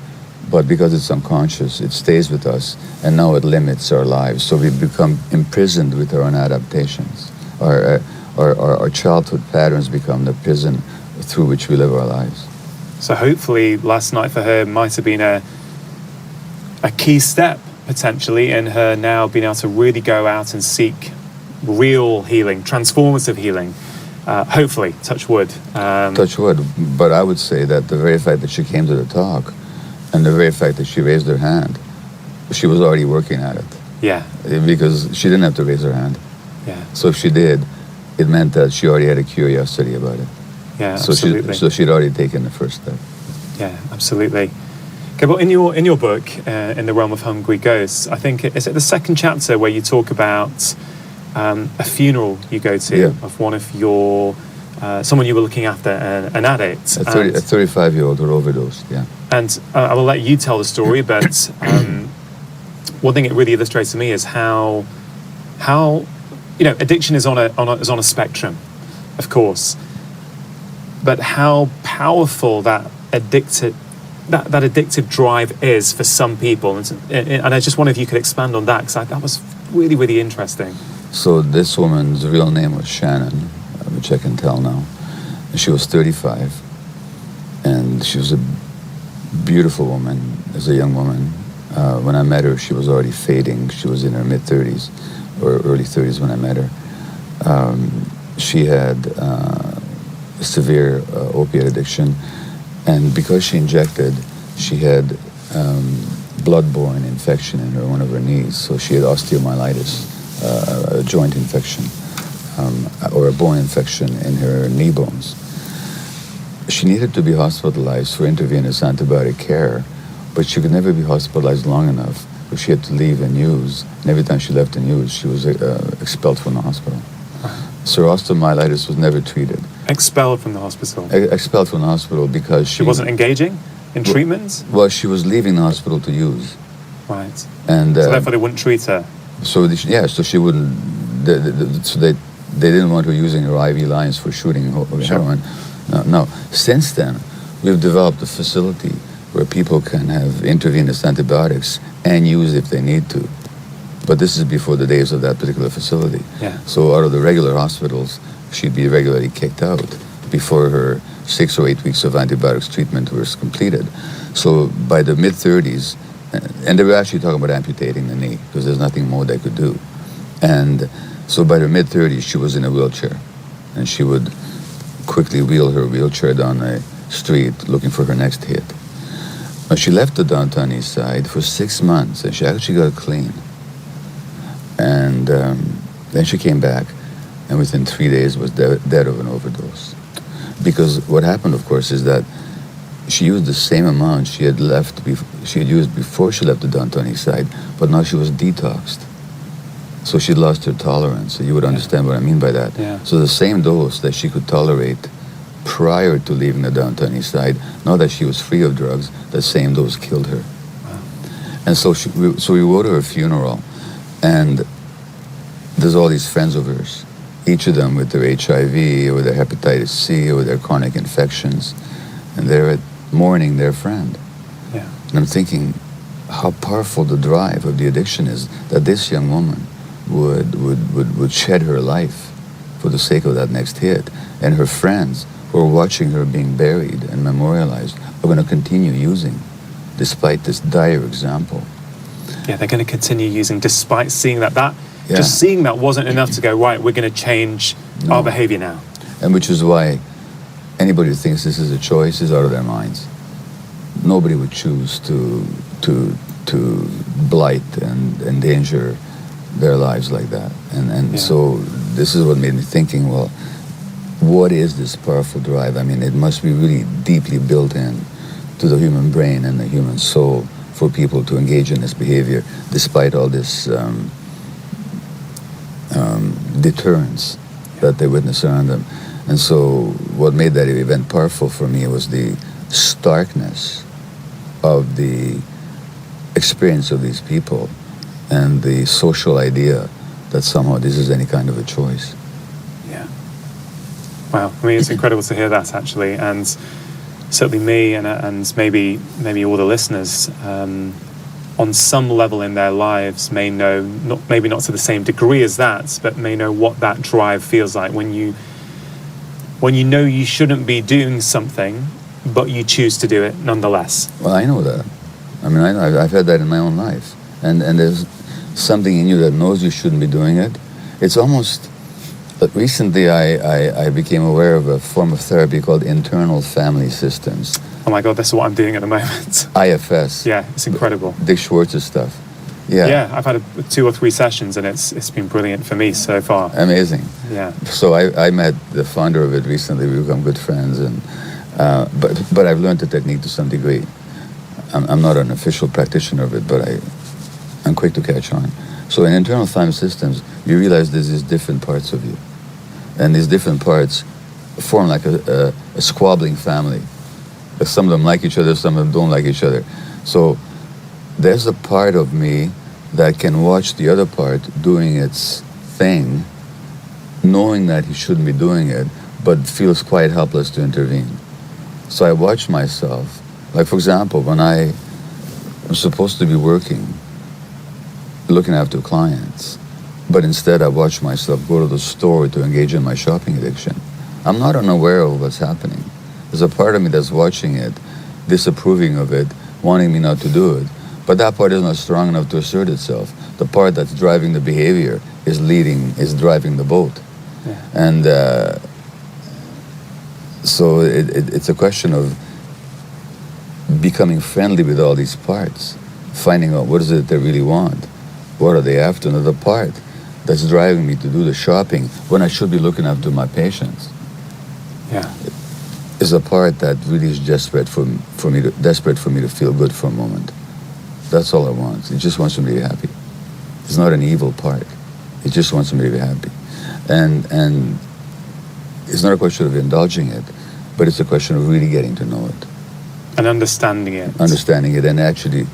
but because it's unconscious, it stays with us, and now it limits our lives. So we become imprisoned with our own adaptations. Our childhood patterns become the prison through which we live our lives. So hopefully last night for her might have been a key step, potentially, in her now being able to really go out and seek real healing, transformative healing. Hopefully, touch wood. Touch wood. But I would say that the very fact that she came to the talk and the very fact that she raised her hand, she was already working at it. Yeah. Because she didn't have to raise her hand. Yeah. So if she did, it meant that she already had a curiosity about it. Yeah, so absolutely. So she'd already taken the first step. Yeah, absolutely. Okay, well, in your book, In the Realm of Hungry Ghosts, I think it's at the second chapter where you talk about a funeral you go to of one of your someone you were looking after, an addict, a 35-year-old who overdosed. Yeah. And I will let you tell the story, but one thing it really illustrates to me is how addiction is on a spectrum, of course, but how powerful that addictive drive is for some people, and I just wonder if you could expand on that, because that was really, really interesting. So this woman's real name was Shannon, which I can tell now. She was 35, and she was a beautiful woman as a young woman. When I met her, she was already fading. She was in her mid-30s or early 30s when I met her. She had severe opiate addiction, and because she injected, she had blood-borne infection in one of her knees. So she had osteomyelitis, a joint infection, or a bone infection in her knee bones. She needed to be hospitalized for intravenous antibiotic care, but she could never be hospitalized long enough because she had to leave and use. And every time she left and used, she was expelled from the hospital. So her osteomyelitis was never treated. Expelled from the hospital? Expelled from the hospital because she wasn't engaging in treatments? Well, she was leaving the hospital to use. Right. And so therefore they wouldn't treat her? So she wouldn't, so they didn't want her using her IV lines for shooting heroin. No. Since then, we've developed a facility where people can have intravenous antibiotics and use if they need to. But this is before the days of that particular facility. Yeah. So out of the regular hospitals, she'd be regularly kicked out before her 6 or 8 weeks of antibiotics treatment was completed. So by the mid-30s, and they were actually talking about amputating the knee because there's nothing more they could do. And so by her mid-30s, she was in a wheelchair, and she would quickly wheel her wheelchair down a street looking for her next hit. Now, she left the downtown east side for 6 months, and she actually got clean. And then she came back, and within 3 days was dead of an overdose. Because what happened, of course, is that she used the same amount she had used before she left the downtown east side, but now she was detoxed. So she'd lost her tolerance. So you would understand what I mean by that. Yeah. So the same dose that she could tolerate prior to leaving the downtown east side, now that she was free of drugs, that same dose killed her. Wow. And so we go to her funeral, and there's all these friends of hers, each of them with their HIV or their hepatitis C or their chronic infections, and they're mourning their friend. Yeah. And I'm thinking how powerful the drive of the addiction is, that this young woman would shed her life for the sake of that next hit, and her friends who are watching her being buried and memorialized are going to continue using despite this dire example. Yeah, they're going to continue using despite seeing that Yeah. just seeing that wasn't enough to go, right, we're going to change our behavior now. And which is why anybody who thinks this is a choice is out of their minds. Nobody would choose to blight and endanger their lives like that. And so this is what made me thinking, well, what is this powerful drive? I mean, it must be really deeply built in to the human brain and the human soul for people to engage in this behavior, despite all this deterrence that they witness around them. And so what made that event powerful for me was the starkness of the experience of these people and the social idea that somehow this is any kind of a choice. Yeah. Wow. I mean, it's incredible to hear that, actually. And certainly me and maybe all the listeners, on some level in their lives may know, maybe not to the same degree as that, but may know what that drive feels like when you know you shouldn't be doing something, but you choose to do it nonetheless. Well, I know that. I mean, I've had that in my own life. And there's something in you that knows you shouldn't be doing it. It's almost... Recently, I became aware of a form of therapy called internal family systems. Oh my God, that's what I'm doing at the moment. IFS. Yeah, it's incredible. Dick Schwartz's stuff. Yeah. Yeah, I've had 2 or 3 sessions and it's been brilliant for me so far. Amazing. Yeah. So I met the founder of it recently. We become good friends, and but I've learned the technique to some degree. I'm not an official practitioner of it, but I'm quick to catch on. So in internal family systems, you realize there's these different parts of you, and these different parts form like a squabbling family. Some of them like each other, some of them don't like each other. So there's a part of me that can watch the other part doing its thing, knowing that he shouldn't be doing it, but feels quite helpless to intervene. So I watch myself. Like, for example, when I'm supposed to be working, looking after clients, but instead I watch myself go to the store to engage in my shopping addiction. I'm not unaware of what's happening. There's a part of me that's watching it, disapproving of it, wanting me not to do it, but that part is not strong enough to assert itself. The part that's driving the behavior is driving the boat. Yeah. And so it's a question of becoming friendly with all these parts, finding out what is it they really want, what are they after. Another part that's driving me to do the shopping when I should be looking after my patients. Yeah. Is a part that really is desperate for me to feel good for a moment. That's all it wants. It just wants me to be happy. It's not an evil part. It just wants me to be happy. And it's not a question of indulging it, but it's a question of really getting to know it. And understanding it. Understanding it and actually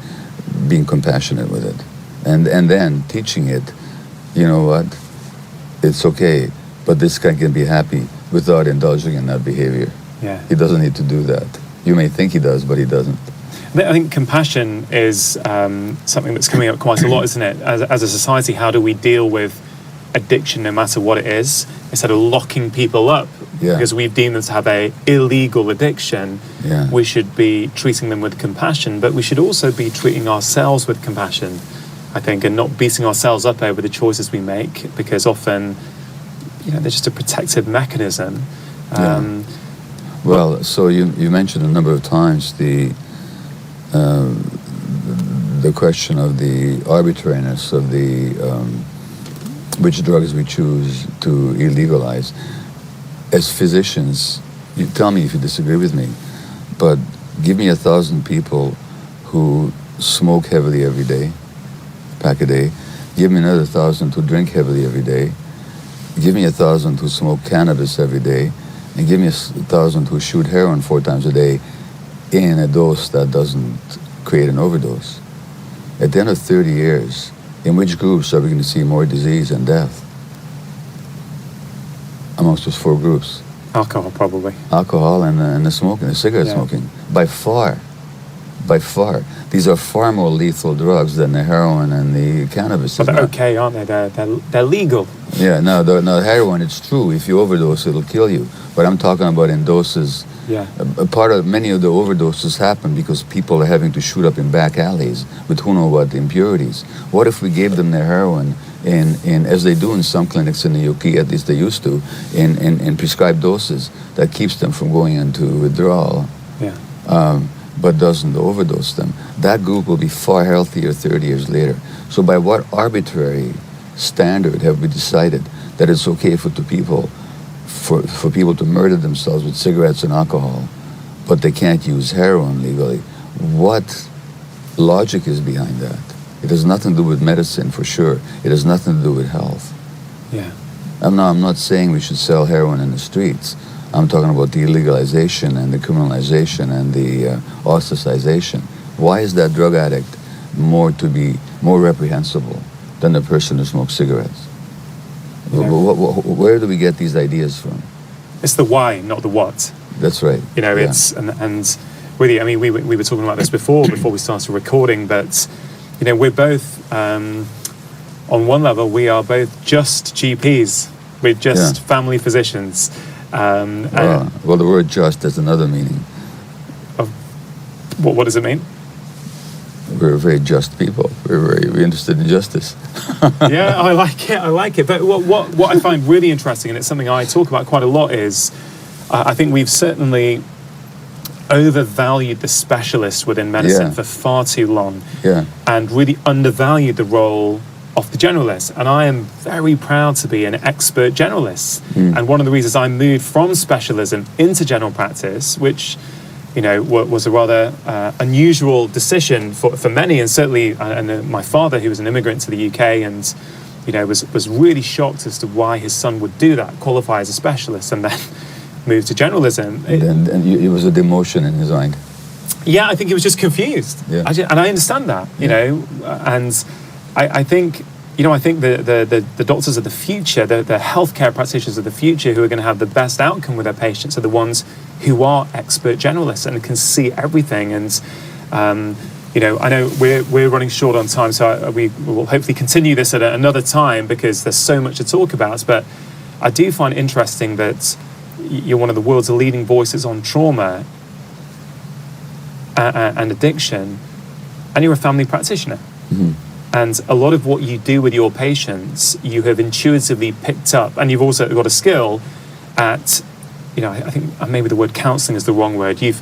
being compassionate with it. And then teaching it, you know what, it's okay, but this guy can be happy without indulging in that behavior. Yeah. He doesn't need to do that. You may think he does, but he doesn't. I think compassion is something that's coming up quite a lot, isn't it? As a society, how do we deal with addiction, no matter what it is, instead of locking people up because we've deemed them to have a illegal addiction? We should be treating them with compassion, but we should also be treating ourselves with compassion, I think, and not beating ourselves up over the choices we make, because often, they're just a protective mechanism. Well, so you mentioned a number of times the question of the arbitrariness of the which drugs we choose to illegalize. As physicians, you tell me if you disagree with me, but give me 1,000 people who smoke heavily every day, pack a day. Give me another 1,000 who drink heavily every day. Give me 1,000 who smoke cannabis every day. And give me 1,000 who shoot heroin 4 times a day in a dose that doesn't create an overdose. At the end of 30 years, in which groups are we going to see more disease and death? Amongst those 4 groups. Alcohol, probably. Alcohol and the smoking, the cigarette smoking. By far. These are far more lethal drugs than the heroin and the cannabis. But they're okay, aren't they? They're legal. Yeah, no, heroin, it's true. If you overdose, it'll kill you. But I'm talking about in doses. Yeah. Many of the overdoses happen because people are having to shoot up in back alleys with who know what impurities. What if we gave them their heroin in as they do in some clinics in the UK, at least they used to, in prescribed doses that keeps them from going into withdrawal, Yeah. but doesn't overdose them. that group will be far healthier 30 years later. So by what arbitrary standard have we decided that it's okay for people to murder themselves with cigarettes and alcohol, but they can't use heroin legally? What logic is behind that? It has nothing to do with medicine, for sure. It has nothing to do with health. Yeah. I'm not saying we should sell heroin in the streets. I'm talking about the illegalization and the criminalization and the ostracization. Why is that drug addict more reprehensible than the person who smokes cigarettes? Yeah. Where do we get these ideas from? It's the why, not the what. That's right. You know, Yeah. it's and really, I mean, we were talking about this before we started recording, but you know, we're both on one level, we are both just GPs. We're just family physicians. Well, the word "just" has another meaning. What does it mean? We're very just people. We're interested in justice. Yeah, I like it. But what I find really interesting, and it's something I talk about quite a lot, is I think we've certainly overvalued the specialist within medicine for far too long, and really undervalued the role of the generalist. And I am very proud to be an expert generalist. And one of the reasons I moved from specialism into general practice, which you know was a rather unusual decision for many, and certainly my father, who was an immigrant to the UK, and you know was really shocked as to why his son would do that, qualify as a specialist, and then move to generalism. And it was a demotion in his mind. Yeah, I think he was just confused. Yeah. And I understand that, you know, and I think, you know, I think the doctors of the future, the healthcare practitioners of the future who are going to have the best outcome with their patients are the ones who are expert generalists and can see everything. And, you know, I know we're running short on time, so we will hopefully continue this at another time because there's so much to talk about. But I do find it interesting that you're one of the world's leading voices on trauma and addiction, and you're a family practitioner. Mm-hmm. And a lot of what you do with your patients, you have intuitively picked up, and you've also got a skill at, you know, I think maybe the word counselling is the wrong word. You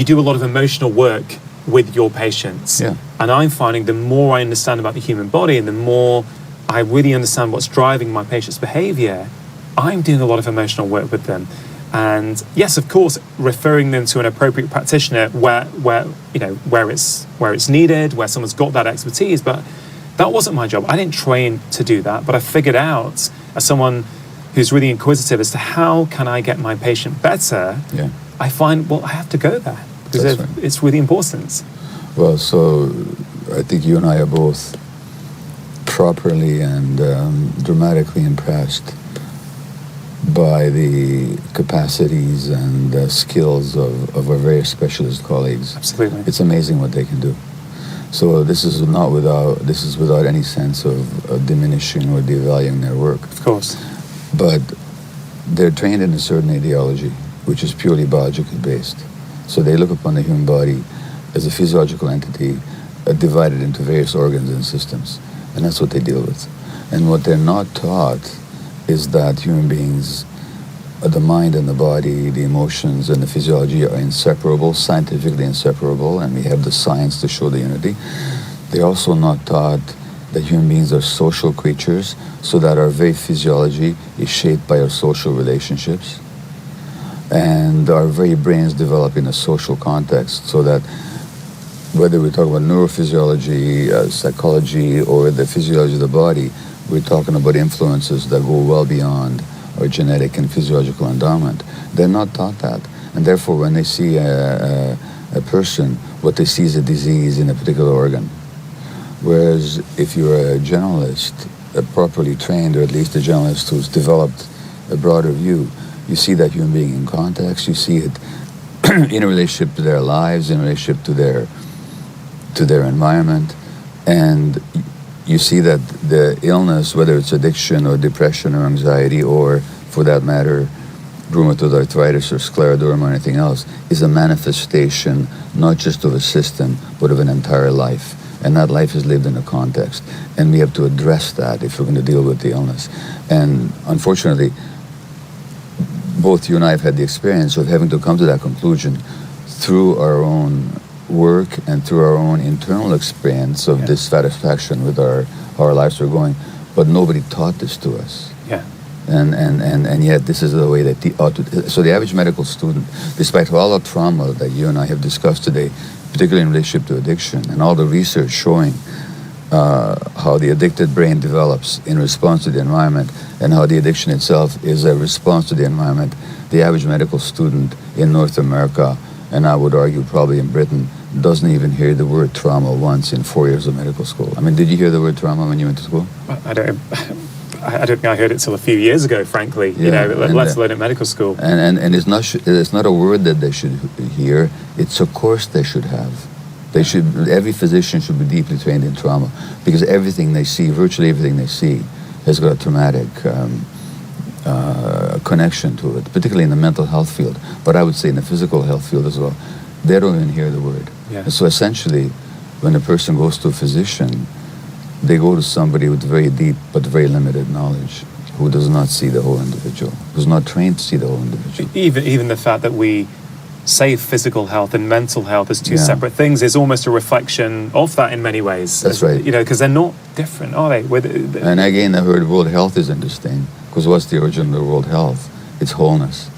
do a lot of emotional work with your patients. Yeah. And I'm finding the more I understand about the human body and the more I really understand what's driving my patients' behaviour, I'm doing a lot of emotional work with them. And yes, of course, referring them to an appropriate practitioner where you know where it's needed, where someone's got that expertise. But that wasn't my job. I didn't train to do that, but I figured out as someone who's really inquisitive as to how can I get my patient better. Yeah. I find, well, I have to go there because it's really important. Well, so I think you and I are both properly and dramatically impressed by the capacities and skills of our various specialist colleagues. Absolutely. It's amazing what they can do. So this is without any sense of diminishing or devaluing their work. Of course. But they're trained in a certain ideology, which is purely biologically based. So they look upon the human body as a physiological entity divided into various organs and systems. And that's what they deal with. And what they're not taught is that human beings, the mind and the body, the emotions and the physiology are inseparable, scientifically inseparable, and we have the science to show the unity. They're also not taught that human beings are social creatures, so that our very physiology is shaped by our social relationships. And our very brains develop in a social context, so that whether we talk about neurophysiology, psychology, or the physiology of the body, we're talking about influences that go well beyond our genetic and physiological endowment. They're not taught that. And therefore, when they see a person, what they see is a disease in a particular organ. Whereas if you're a generalist, properly trained, or at least a generalist who's developed a broader view, you see that human being in context, you see it in relationship to their lives, in relationship to their environment, and you see that the illness, whether it's addiction or depression or anxiety, or for that matter, rheumatoid arthritis or scleroderma or anything else, is a manifestation not just of a system, but of an entire life. And that life is lived in a context. And we have to address that if we're going to deal with the illness. And unfortunately, both you and I have had the experience of having to come to that conclusion through our own work and through our own internal experience of dissatisfaction with our lives are going, but nobody taught this to us. Yeah. And yet this is the way that so the average medical student, despite all the trauma that you and I have discussed today, particularly in relationship to addiction, and all the research showing how the addicted brain develops in response to the environment, and how the addiction itself is a response to the environment, the average medical student in North America, and I would argue probably in Britain, doesn't even hear the word trauma once in 4 years of medical school. I mean, did you hear the word trauma when you went to school? I don't think I heard it till a few years ago, frankly. Let alone at medical school. And it's not a word that they should hear. It's a course they should have. Every physician should be deeply trained in trauma, because everything they see, virtually everything they see, has got a traumatic connection to it, particularly in the mental health field. But I would say in the physical health field as well. They don't even hear the word. Yeah. And so essentially, when a person goes to a physician, they go to somebody with very deep but very limited knowledge, who does not see the whole individual, who's not trained to see the whole individual. Even the fact that we say physical health and mental health as two separate things is almost a reflection of that in many ways. That's right. Because they're not different, are they? And again, I heard world health is interesting, because what's the origin of the world health? It's wholeness.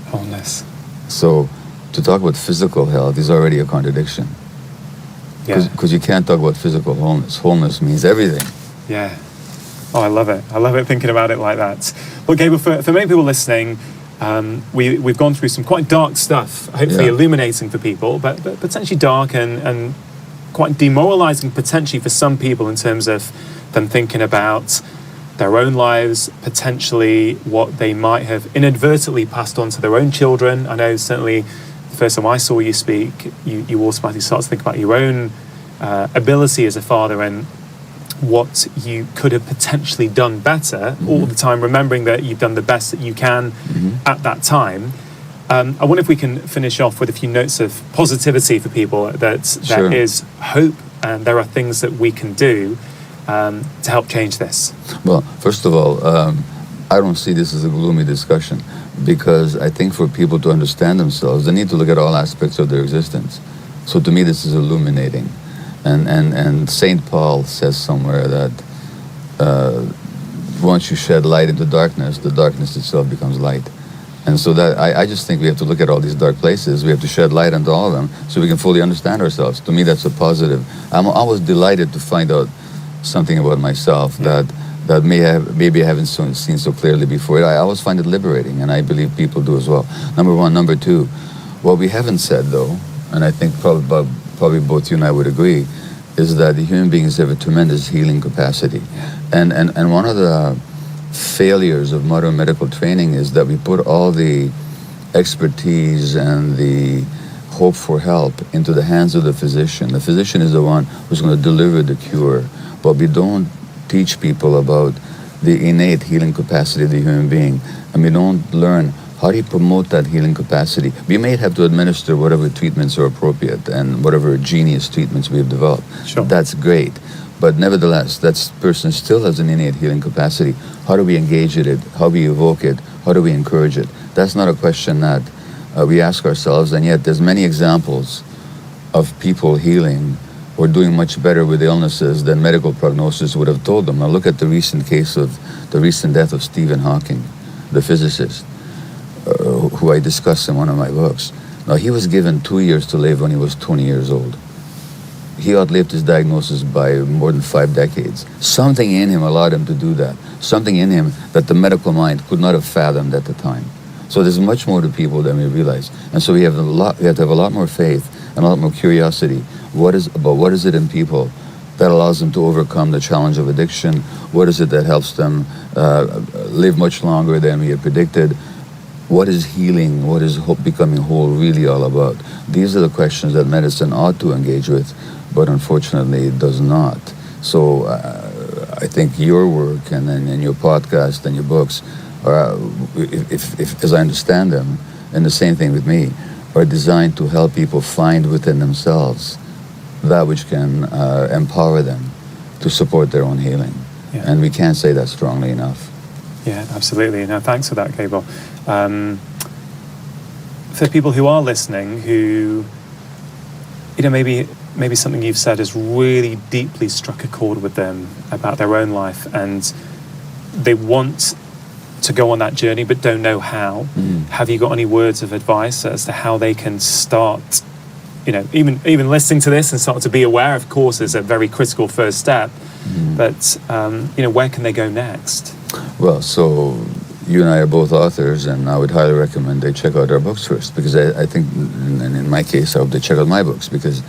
Wholeness. So to talk about physical health is already a contradiction. Because you can't talk about physical wholeness. Wholeness means everything. Yeah. Oh, I love it. I love it thinking about it like that. Well, Gabor, for many people listening, we've gone through some quite dark stuff, hopefully illuminating for people, but potentially dark and quite demoralizing potentially for some people in terms of them thinking about their own lives, potentially what they might have inadvertently passed on to their own children. I know certainly the first time I saw you speak, you automatically start to think about your own ability as a father and what you could have potentially done better, all the time remembering that you've done the best that you can at that time. I wonder if we can finish off with a few notes of positivity for people, that there is hope and there are things that we can do to help change this. Well, first of all, I don't see this as a gloomy discussion, because I think for people to understand themselves, they need to look at all aspects of their existence. So to me, this is illuminating. And St. Paul says somewhere that once you shed light into darkness, the darkness itself becomes light. And so that I just think we have to look at all these dark places. We have to shed light into all of them so we can fully understand ourselves. To me, that's a positive. I'm always delighted to find out something about myself that maybe I haven't seen so clearly before. I always find it liberating, and I believe people do as well. Number one. Number two, what we haven't said, though, and I think probably both you and I would agree, is that the human beings have a tremendous healing capacity. And one of the failures of modern medical training is that we put all the expertise and the hope for help into the hands of the physician. The physician is the one who's going to deliver the cure, but we don't teach people about the innate healing capacity of the human being, and we don't learn how do you promote that healing capacity. We may have to administer whatever treatments are appropriate and whatever genius treatments we have developed. Sure. That's great. But nevertheless, that person still has an innate healing capacity. How do we engage it? How do we evoke it? How do we encourage it? That's not a question that we ask ourselves, and yet there's many examples of people healing or doing much better with illnesses than medical prognosis would have told them. Now look at the recent death of Stephen Hawking, the physicist, who I discuss in one of my books. Now, he was given 2 years to live when he was 20 years old. He outlived his diagnosis by more than 5 decades. Something in him allowed him to do that. Something in him that the medical mind could not have fathomed at the time. So there's much more to people than we realize. And so we have to have a lot more faith and a lot more curiosity. What is it in people that allows them to overcome the challenge of addiction? What is it that helps them live much longer than we had predicted? What is healing? What is becoming whole really all about? These are the questions that medicine ought to engage with, but unfortunately it does not. So I think your work and your podcast and your books are, if as I understand them, and the same thing with me, are designed to help people find within themselves that which can empower them to support their own healing. Yeah. And we can't say that strongly enough. Yeah, absolutely. No, thanks for that, Gabor. For people who are listening, who maybe something you've said has really deeply struck a chord with them about their own life, and they want to go on that journey but don't know how. Have you got any words of advice as to how they can start, even listening to this and start to be aware? Of course, is a very critical first step, but where can they go next? Well, so you and I are both authors, and I would highly recommend they check out our books first, because I think, and in my case, I hope they check out my books, because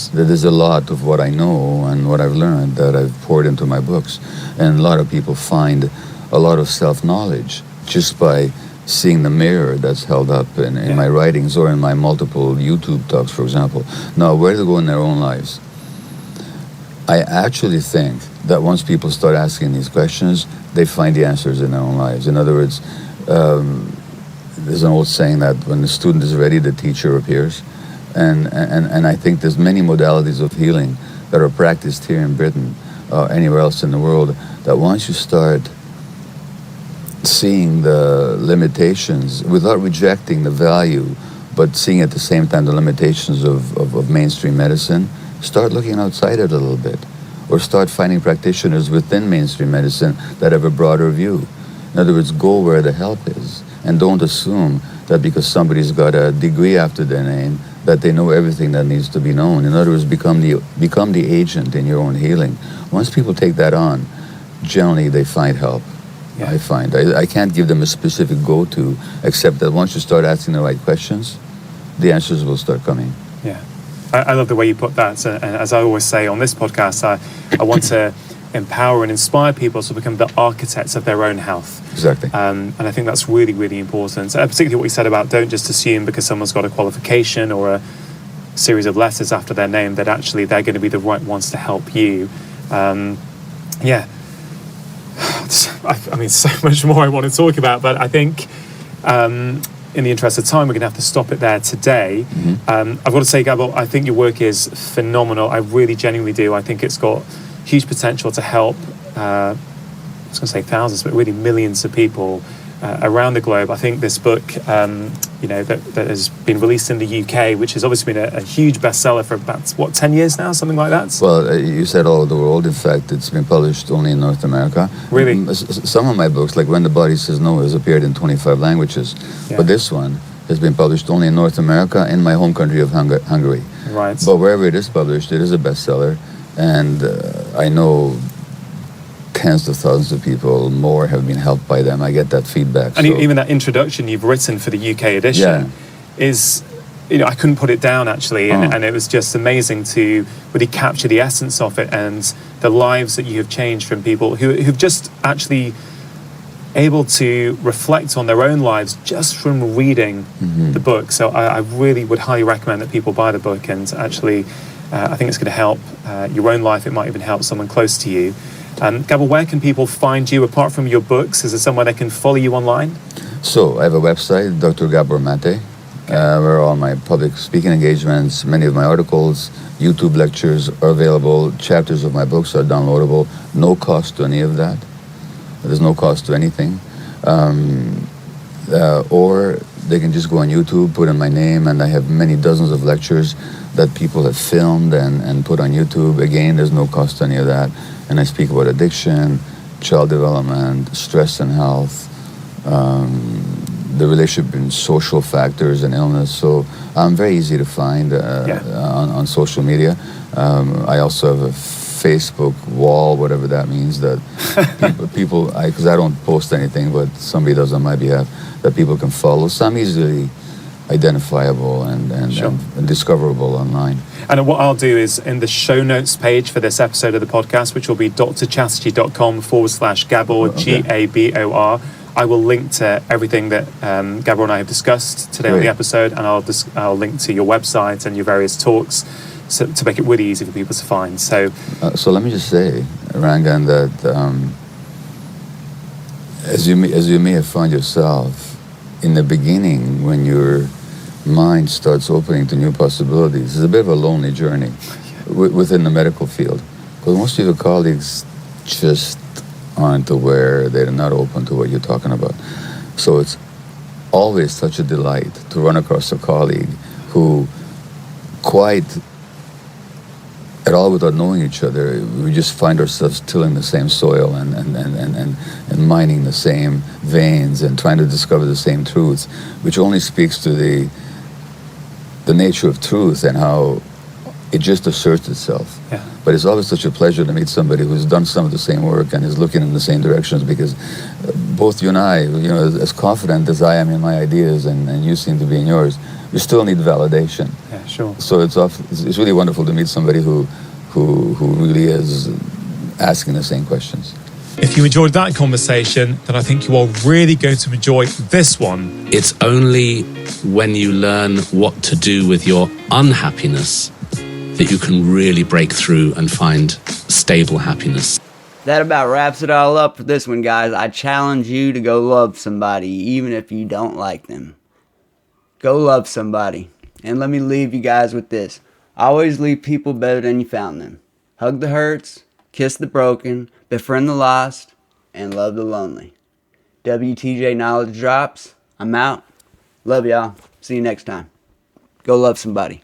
there's a lot of what I know and what I've learned that I've poured into my books. And a lot of people find a lot of self-knowledge just by seeing the mirror that's held up in my writings or in my multiple YouTube talks, for example. Now, where to go in their own lives? I actually think that once people start asking these questions, they find the answers in their own lives. In other words, there's an old saying that when the student is ready, the teacher appears. And I think there's many modalities of healing that are practiced here in Britain, anywhere else in the world, that once you start seeing the limitations without rejecting the value, but seeing at the same time the limitations of mainstream medicine, start looking outside it a little bit, or start finding practitioners within mainstream medicine that have a broader view. In other words, go where the help is, and don't assume that because somebody's got a degree after their name that they know everything that needs to be known. In other words, become the agent in your own healing. Once people take that on, generally they find help. Yeah. I can't give them a specific go-to, except that once you start asking the right questions, the answers will start coming. Yeah. I love the way you put that. And as I always say on this podcast, I want to empower and inspire people to become the architects of their own health. Exactly. And I think that's really, really important. Particularly what you said about don't just assume because someone's got a qualification or a series of letters after their name that actually they're going to be the right ones to help you. Yeah. I mean, so much more I want to talk about, but I think in the interest of time, we're going to have to stop it there today. I've got to say, Gabor, I think your work is phenomenal. I really genuinely do. I think it's got huge potential to help, I was going to say thousands, but really millions of people around the globe. I think this book, that has been released in the UK, which has obviously been a huge bestseller for about, 10 years now, something like that? Well, you said all over the world. In fact, it's been published only in North America. Really? Some of my books, like When the Body Says No, has appeared in 25 languages. Yeah. But this one has been published only in North America, in my home country of Hungary. Right. But wherever it is published, it is a bestseller. And I know tens of thousands of people more have been helped by them. I get that feedback. And even that introduction you've written for the UK edition is, I couldn't put it down actually, and it was just amazing to really capture the essence of it and the lives that you have changed from people who've just actually able to reflect on their own lives just from reading the book. So I really would highly recommend that people buy the book, and actually I think it's going to help your own life. It might even help someone close to you. Gabor, where can people find you apart from your books? Is there somewhere they can follow you online? So I have a website, Dr. Gabor Maté, where all my public speaking engagements, many of my articles, YouTube lectures are available. Chapters of my books are downloadable. No cost to any of that. There's no cost to anything. Or they can just go on YouTube, put in my name, and I have many dozens of lectures that people have filmed and put on YouTube. Again, there's no cost to any of that. And I speak about addiction, child development, stress and health, the relationship between social factors and illness. So I'm very easy to find on social media. I also have a Facebook wall, whatever that means, that people, because I don't post anything, but somebody does on my behalf, that people can follow. So I'm easily identifiable and discoverable online. And what I'll do is in the show notes page for this episode of the podcast, which will be drchatterjee.com/Gabor, Gabor, I will link to everything that Gabor and I have discussed today on the episode, and I'll link to your website and your various talks to make it really easy for people to find. So let me just say, Rangan, that as you may have found yourself in the beginning, when your mind starts opening to new possibilities, it's a bit of a lonely journey within the medical field, because most of your colleagues just aren't aware, they're not open to what you're talking about. So it's always such a delight to run across a colleague who quite at all without knowing each other. We just find ourselves tilling the same soil and mining the same veins and trying to discover the same truths, which only speaks to the nature of truth and how it just asserts itself. Yeah. But it's always such a pleasure to meet somebody who's done some of the same work and is looking in the same directions, because both you and I, as confident as I am in my ideas and you seem to be in yours, we still need validation. Yeah, sure. So it's really wonderful to meet somebody who really is asking the same questions. If you enjoyed that conversation, then I think you are really going to enjoy this one. It's only when you learn what to do with your unhappiness that you can really break through and find stable happiness. That about wraps it all up for this one, guys. I challenge you to go love somebody, even if you don't like them. Go love somebody. And let me leave you guys with this. Always leave people better than you found them. Hug the hurts, kiss the broken, befriend the lost, and love the lonely. WTJ Knowledge Drops. I'm out. Love y'all. See you next time. Go love somebody.